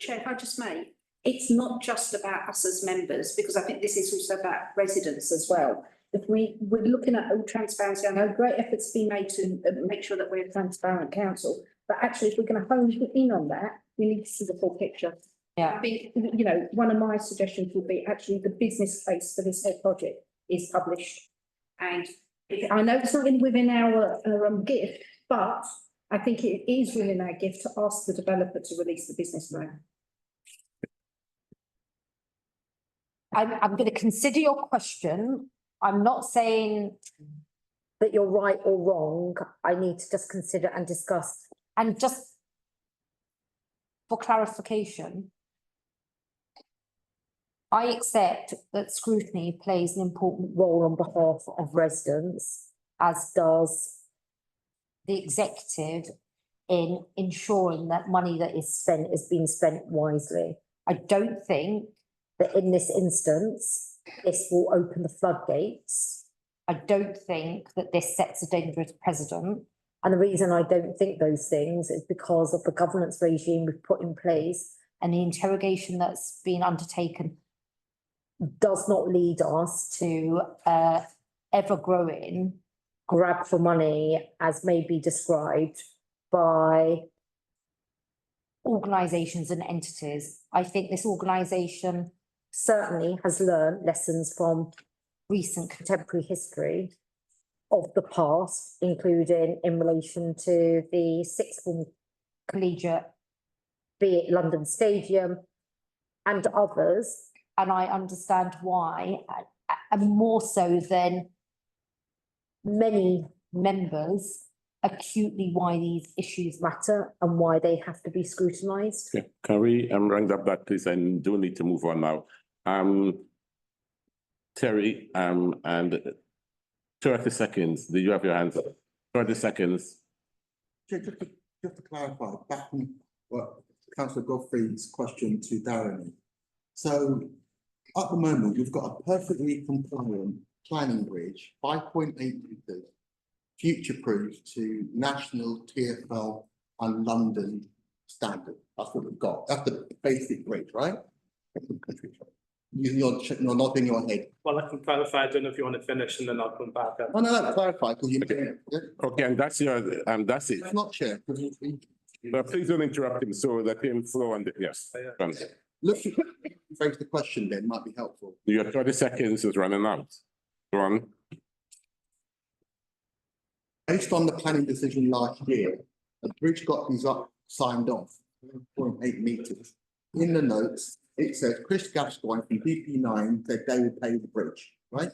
Chair, if I just may, it's not just about us as members, because I think this is also about residents as well. If we're looking at all transparency, I know great efforts being made to make sure that we're a transparent council, but actually if we're going to hone in on that, we need to see the full picture. Yeah. I think, you know, one of my suggestions would be actually the business case for this whole project is published. And I know it's not within our gift, but I think it is within our gift to ask the developer to release the business plan. I'm going to consider your question. I'm not saying that you're right or wrong. I need to just consider and discuss. And just for clarification, I accept that scrutiny plays an important role on behalf of residents, as does the executive in ensuring that money that is spent is being spent wisely. I don't think that in this instance, this will open the floodgates. I don't think that this sets a dangerous precedent. And the reason I don't think those things is because of the governance regime we've put in place and the interrogation that's been undertaken does not lead us to ever-growing grab for money as may be described by organisations and entities. I think this organisation certainly has learned lessons from recent contemporary history of the past, including in relation to the sixth form collegiate, be it London Stadium and others. And I understand why, and more so than many members, acutely why these issues matter and why they have to be scrutinised. Okay. Can we round up that, please? I do need to move on now. Terry, and 30 seconds. Do you have your hands up? 30 seconds. Just to clarify, back on what Councillor Godfrey's question to Darren. So at the moment, we've got a perfectly compliant planning bridge, 5.8 metres, future-proof to national TfL and London standard. That's what we've got. That's the basic bridge, right? You're nodding your head. Well, I can clarify. I don't know if you want to finish and then I'll come back. Oh, no, clarify, because you. Okay, and that's your, that's it. It's not chair. But please don't interrupt him, so let him flow on the, yes. Look, phrase the question then, might be helpful. Your 30 seconds is running out. Go on. Based on the planning decision last year, the bridge got signed off, 0.8 metres. In the notes, it says Chris Gascoigne from DP9 said they would pay the bridge, right?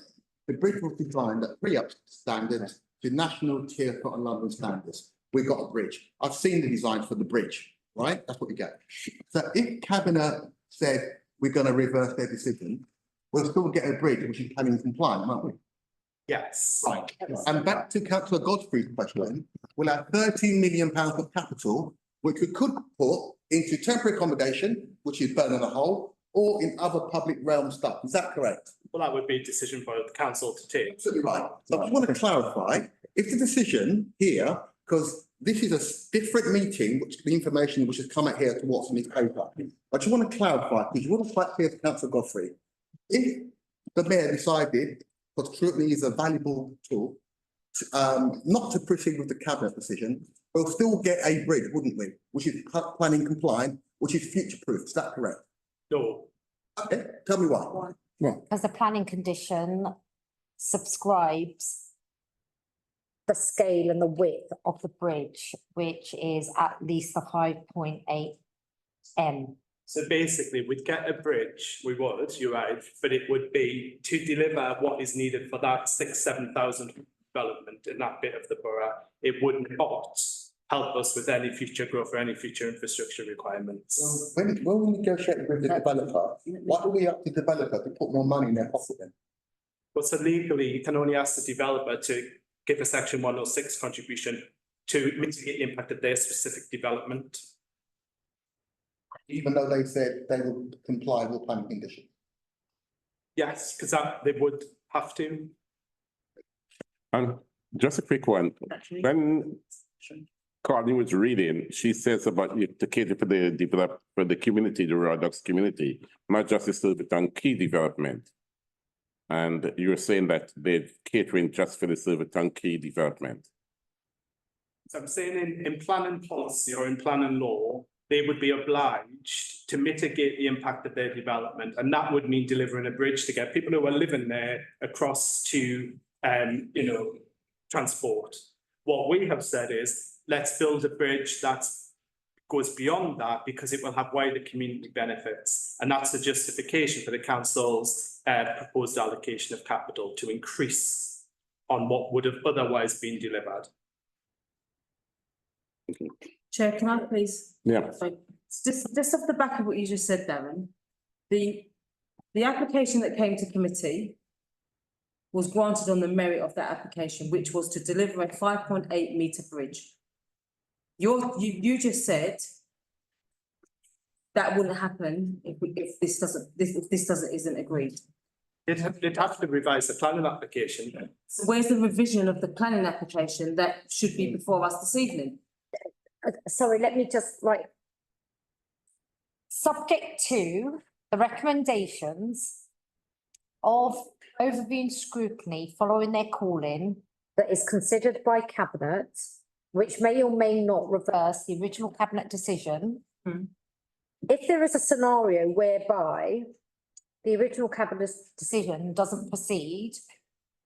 The bridge was designed at pre-up standards to national tier for London standards. We got a bridge. I've seen the designs for the bridge, right? That's what we get. So if Cabinet said we're going to reverse their decision, we'll still get a bridge which is planning compliant, won't we? Yes. Right. And back to Councillor Godfrey's question, we'll have £13 million of capital, which we could put into temporary accommodation, which is burning a hole, or in other public realm stuff. Is that correct? Well, that would be a decision for the council to take. Absolutely right. So I just want to clarify, if the decision here because this is a different meeting, which the information which has come out here to what's in this paper. I just want to clarify, because you want to quite clear to Councillor Godfrey, if the mayor decided, because scrutiny is a valuable tool, not to proceed with the cabinet decision, we'll still get a bridge, wouldn't we? Which is planning compliant, which is future proof. Is that correct? No. Okay, tell me why. Because the planning condition subscribes the scale and the width of the bridge, which is at least the 5.8 M. So basically, we'd get a bridge, we would, you're right, but it would be to deliver what is needed for that 7,000 development in that bit of the borough. It would not help us with any future growth or any future infrastructure requirements. When we negotiate with the developer, why do we ask the developer to put more money in their pocket then? But so legally, you can only ask the developer to give a section 106 contribution to mitigate the impact of their specific development. Even though they said they will comply with planning conditions? Yes, because they would have to. And just a quick one, when Carly was reading, she says about you to cater for the community, the Royal Docks community, not just the Silvertown Key development. And you were saying that they're catering just for the Silvertown Key development. So I'm saying in planning policy or in planning law, they would be obliged to mitigate the impact of their development. And that would mean delivering a bridge to get people who are living there across to, transport. What we have said is, let's build a bridge that goes beyond that because it will have wider community benefits. And that's the justification for the council's proposed allocation of capital to increase on what would have otherwise been delivered. Chair, can I please? Yeah. Sorry. Just off the back of what you just said, Darren, the application that came to committee was granted on the merit of that application, which was to deliver a 5.8 metre bridge. You just said that wouldn't happen if this isn't agreed. They'd have to revise the planning application. So where's the revision of the planning application that should be before us this evening? Sorry, let me just subject to the recommendations of overview and scrutiny following their calling that is considered by cabinet, which may or may not reverse the original cabinet decision. If there is a scenario whereby the original cabinet decision doesn't proceed,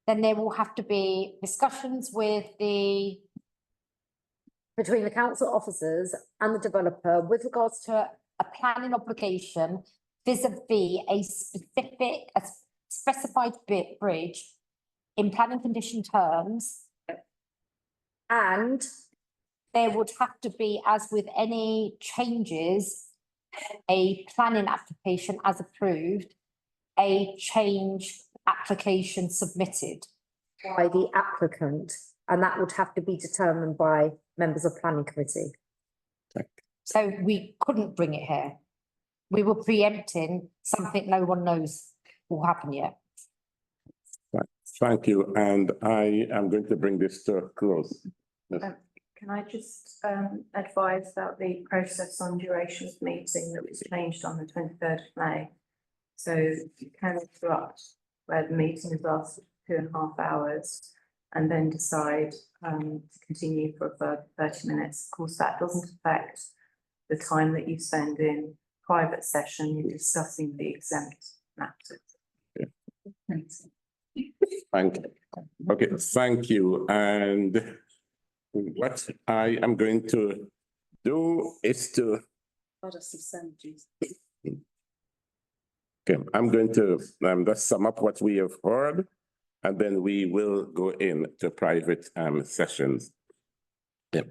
then there will have to be discussions between the council officers and the developer with regards to a planning obligation vis-a-vis a specified bridge in planning condition terms. And there would have to be, as with any changes, a planning application as approved, a change application submitted by the applicant, and that would have to be determined by members of planning committee. So we couldn't bring it here. We were preempting something no one knows will happen yet. Thank you, and I am going to bring this to a close. Yes. Can I just advise about the process on duration of meeting that was changed on the 23rd of May? So you can interrupt where the meeting is lasted 2.5 hours and then decide to continue for a further 30 minutes. Of course, that doesn't affect the time that you spend in private session, you're discussing the exempt matters. Yeah. Thank you. Okay, thank you. And what I am going to do is to. Okay, I'm going to just sum up what we have heard, and then we will go into private sessions. Yeah.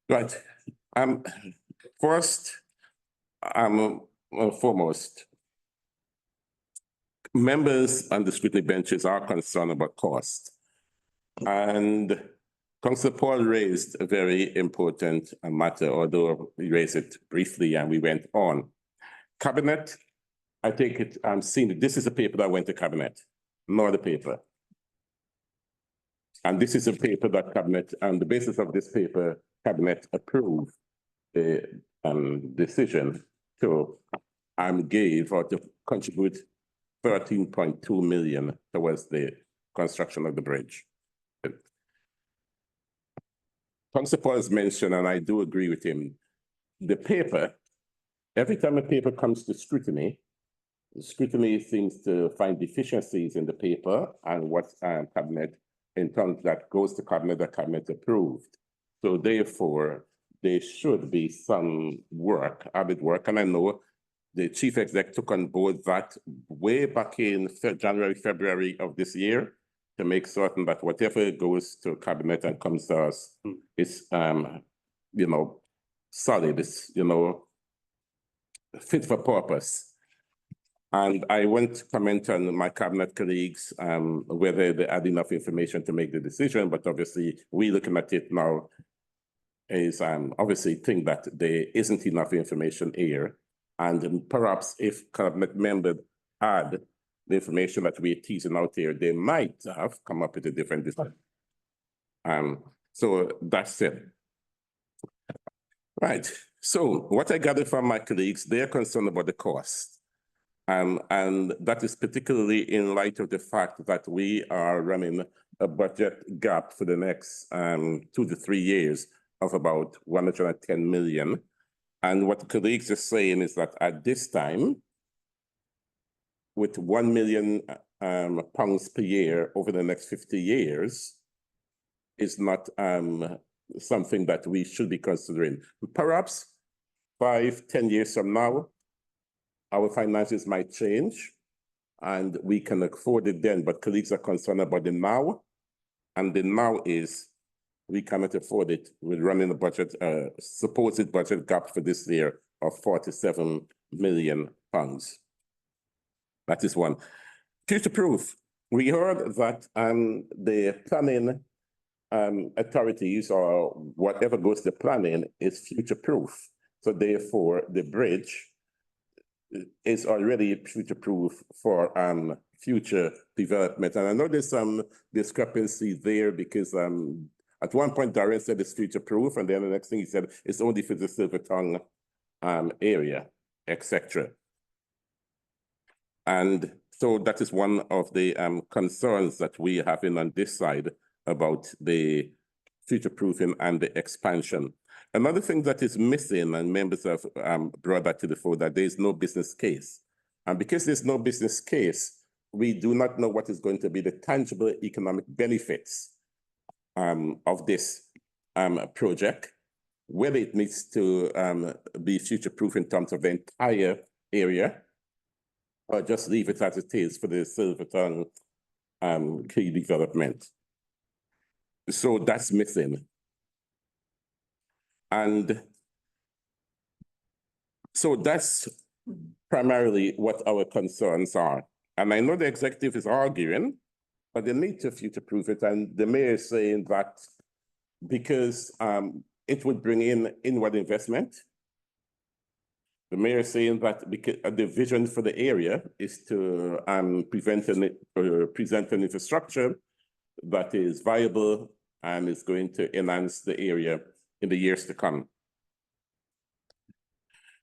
Right. First, foremost, members on the scrutiny benches are concerned about cost. And Councillor Paul raised a very important matter, although he raised it briefly and we went on. Cabinet, I take it, I'm seeing that this is a paper that went to cabinet, not the paper. And this is a paper that Cabinet, on the basis of this paper, Cabinet approved the decision to give or to contribute 13.2 million towards the construction of the bridge. Councillor Paul has mentioned, and I do agree with him, the paper, every time a paper comes to scrutiny, scrutiny seems to find deficiencies in the paper and what Cabinet, in terms that goes to Cabinet, that Cabinet approved. So therefore, there should be some work, added work, and I know the chief exec took on board that way back in January, February of this year to make certain that whatever goes to Cabinet and comes to us is, you know, solid, it's, you know, fit for purpose. And I went to comment on my Cabinet colleagues, whether they had enough information to make the decision, but obviously we looking at it now is obviously think that there isn't enough information here. And perhaps if Cabinet members had the information that we're teasing out here, they might have come up with a different decision. So that's it. Right. So what I gathered from my colleagues, they're concerned about the cost. And that is particularly in light of the fact that we are running a budget gap for the next 2 to 3 years of about 110 million. And what colleagues are saying is that at this time, with 1 million pounds per year over the next 50 years, is not something that we should be considering. Perhaps 5, 10 years from now, our finances might change and we can afford it then, but colleagues are concerned about the now. And the now is we cannot afford it. We're running a budget, supposed budget gap for this year of 47 million pounds. That is one. Future proof. We heard that the planning authorities or whatever goes to planning is future proof. So therefore, the bridge is already future proof for future development. And I know there's some discrepancy there because at one point, Darren said it's future proof, and then the next thing he said it's only for the Silver Tongue area, etc. And so that is one of the concerns that we have on this side about the future proofing and the expansion. Another thing that is missing, and members have brought that to the fore, that there is no business case. And because there's no business case, we do not know what is going to be the tangible economic benefits of this project, whether it needs to be future-proof in terms of the entire area, or just leave it as it is for the Silver Tongue key development. So that's missing. And so that's primarily what our concerns are. And I know the executive is arguing, but they need to future-proof it. And the mayor is saying that because it would bring in inward investment. The mayor is saying that because the vision for the area is to present an infrastructure that is viable and is going to enhance the area in the years to come.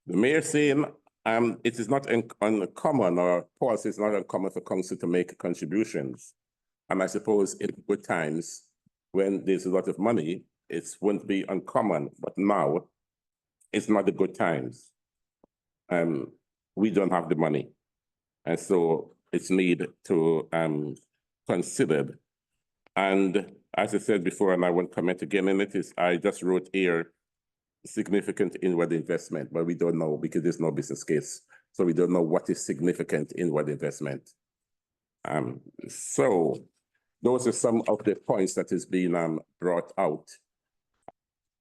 The mayor is saying it is not uncommon, or policy is not uncommon for council to make contributions. And I suppose in good times, when there's a lot of money, it won't be uncommon, but now it's not the good times. We don't have the money. And so it's needed to considered. And as I said before, and I won't comment again on it, is I just wrote here significant inward investment, but we don't know because there's no business case. So we don't know what is significant inward investment. So those are some of the points that is being brought out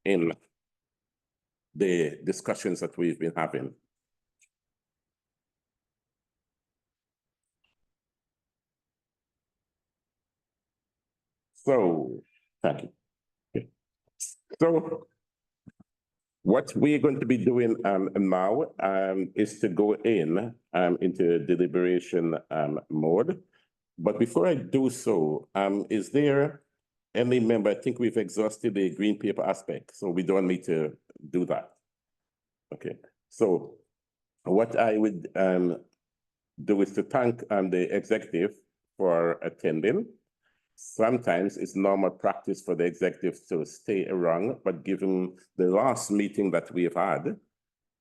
in the discussions that we've been having. So, thank you. So, what we're going to be doing now is to go into deliberation mode. But before I do so, is there any member, I think we've exhausted the green paper aspect, so we don't need to do that. Okay, so what I would do is to thank the executive for attending. Sometimes it's normal practice for the executive to stay around, but given the last meeting that we've had,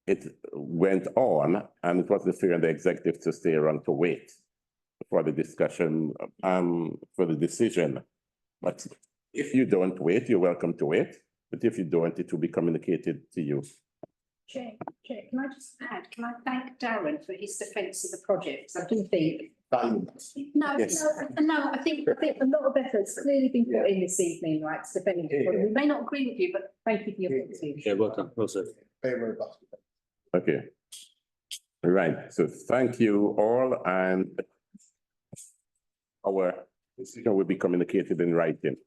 it went on and it wasn't fair on the executive to stay around to wait for the discussion, for the decision. But if you don't wait, you're welcome to wait. But if you don't, it will be communicated to you. Chair, can I just add, can I thank Darren for his defence of the project? 'Cause I do think. No, Yes. no, I think a lot of effort's clearly been put in this evening, right, to defend the project. We may not agree with you, but thank you for your contribution. Yeah, well done, well said. Very robust. Okay. All right, so thank you all, and our decision will be communicated in writing.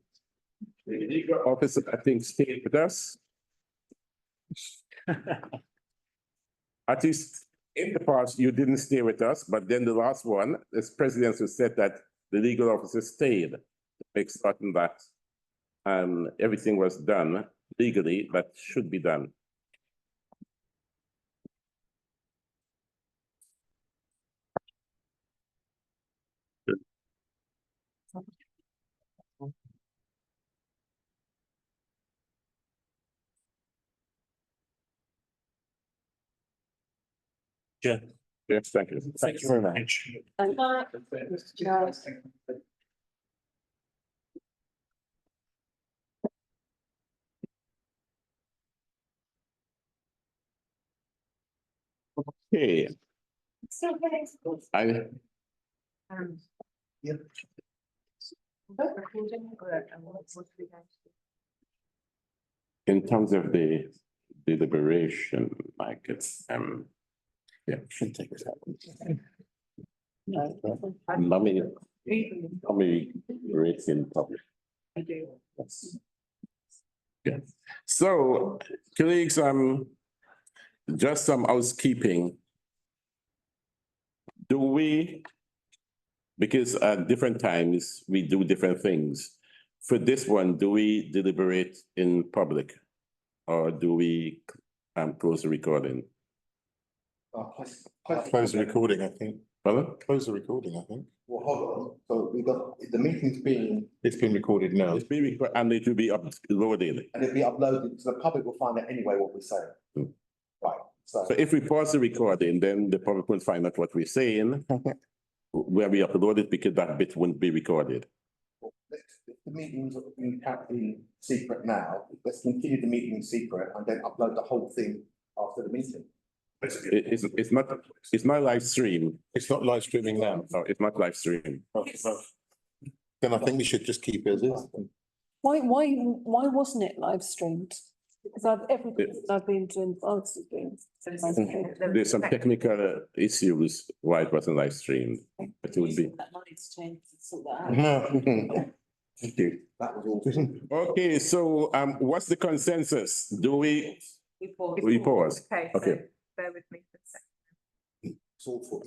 The legal officer, I think, stayed with us. At least in the past, you didn't stay with us, but then the last one, this president who said that the legal officer stayed to make certain that everything was done legally that should be done. Yeah. Yes, thank you. Thank you very much. Okay, I, in terms of the deliberation, like it's, yeah, should take this out. Let me read in public. I do. Yeah, so colleagues, just some housekeeping. Do we, because at different times we do different things. For this one, do we deliberate in public? Or do we close the recording? Close the recording, I think. Pardon? Close the recording, I think. Well, hold on, so we got, the meeting's being, It's been recorded now. It's being recorded and it will be uploaded. and it'll be uploaded, so the public will find out anyway what we're saying. Hmm. Right, so. So if we pause the recording, then the public will find out what we're saying. Where we upload it, because that bit won't be recorded. If the meeting's in secret now, let's continue the meeting in secret and then upload the whole thing after the meeting. It's not live stream. It's not live streaming now. No, it's not live stream. Then I think we should just keep it as is. Why wasn't it live streamed? Because everything I've been doing, has been. There's some technical issues why it wasn't live streamed, but it would be. That money to change to sort that out. Thank you. That was all. Okay, so what's the consensus? Do we We pause. We pause. Okay, Okay. so bear with me for a second. It's all for.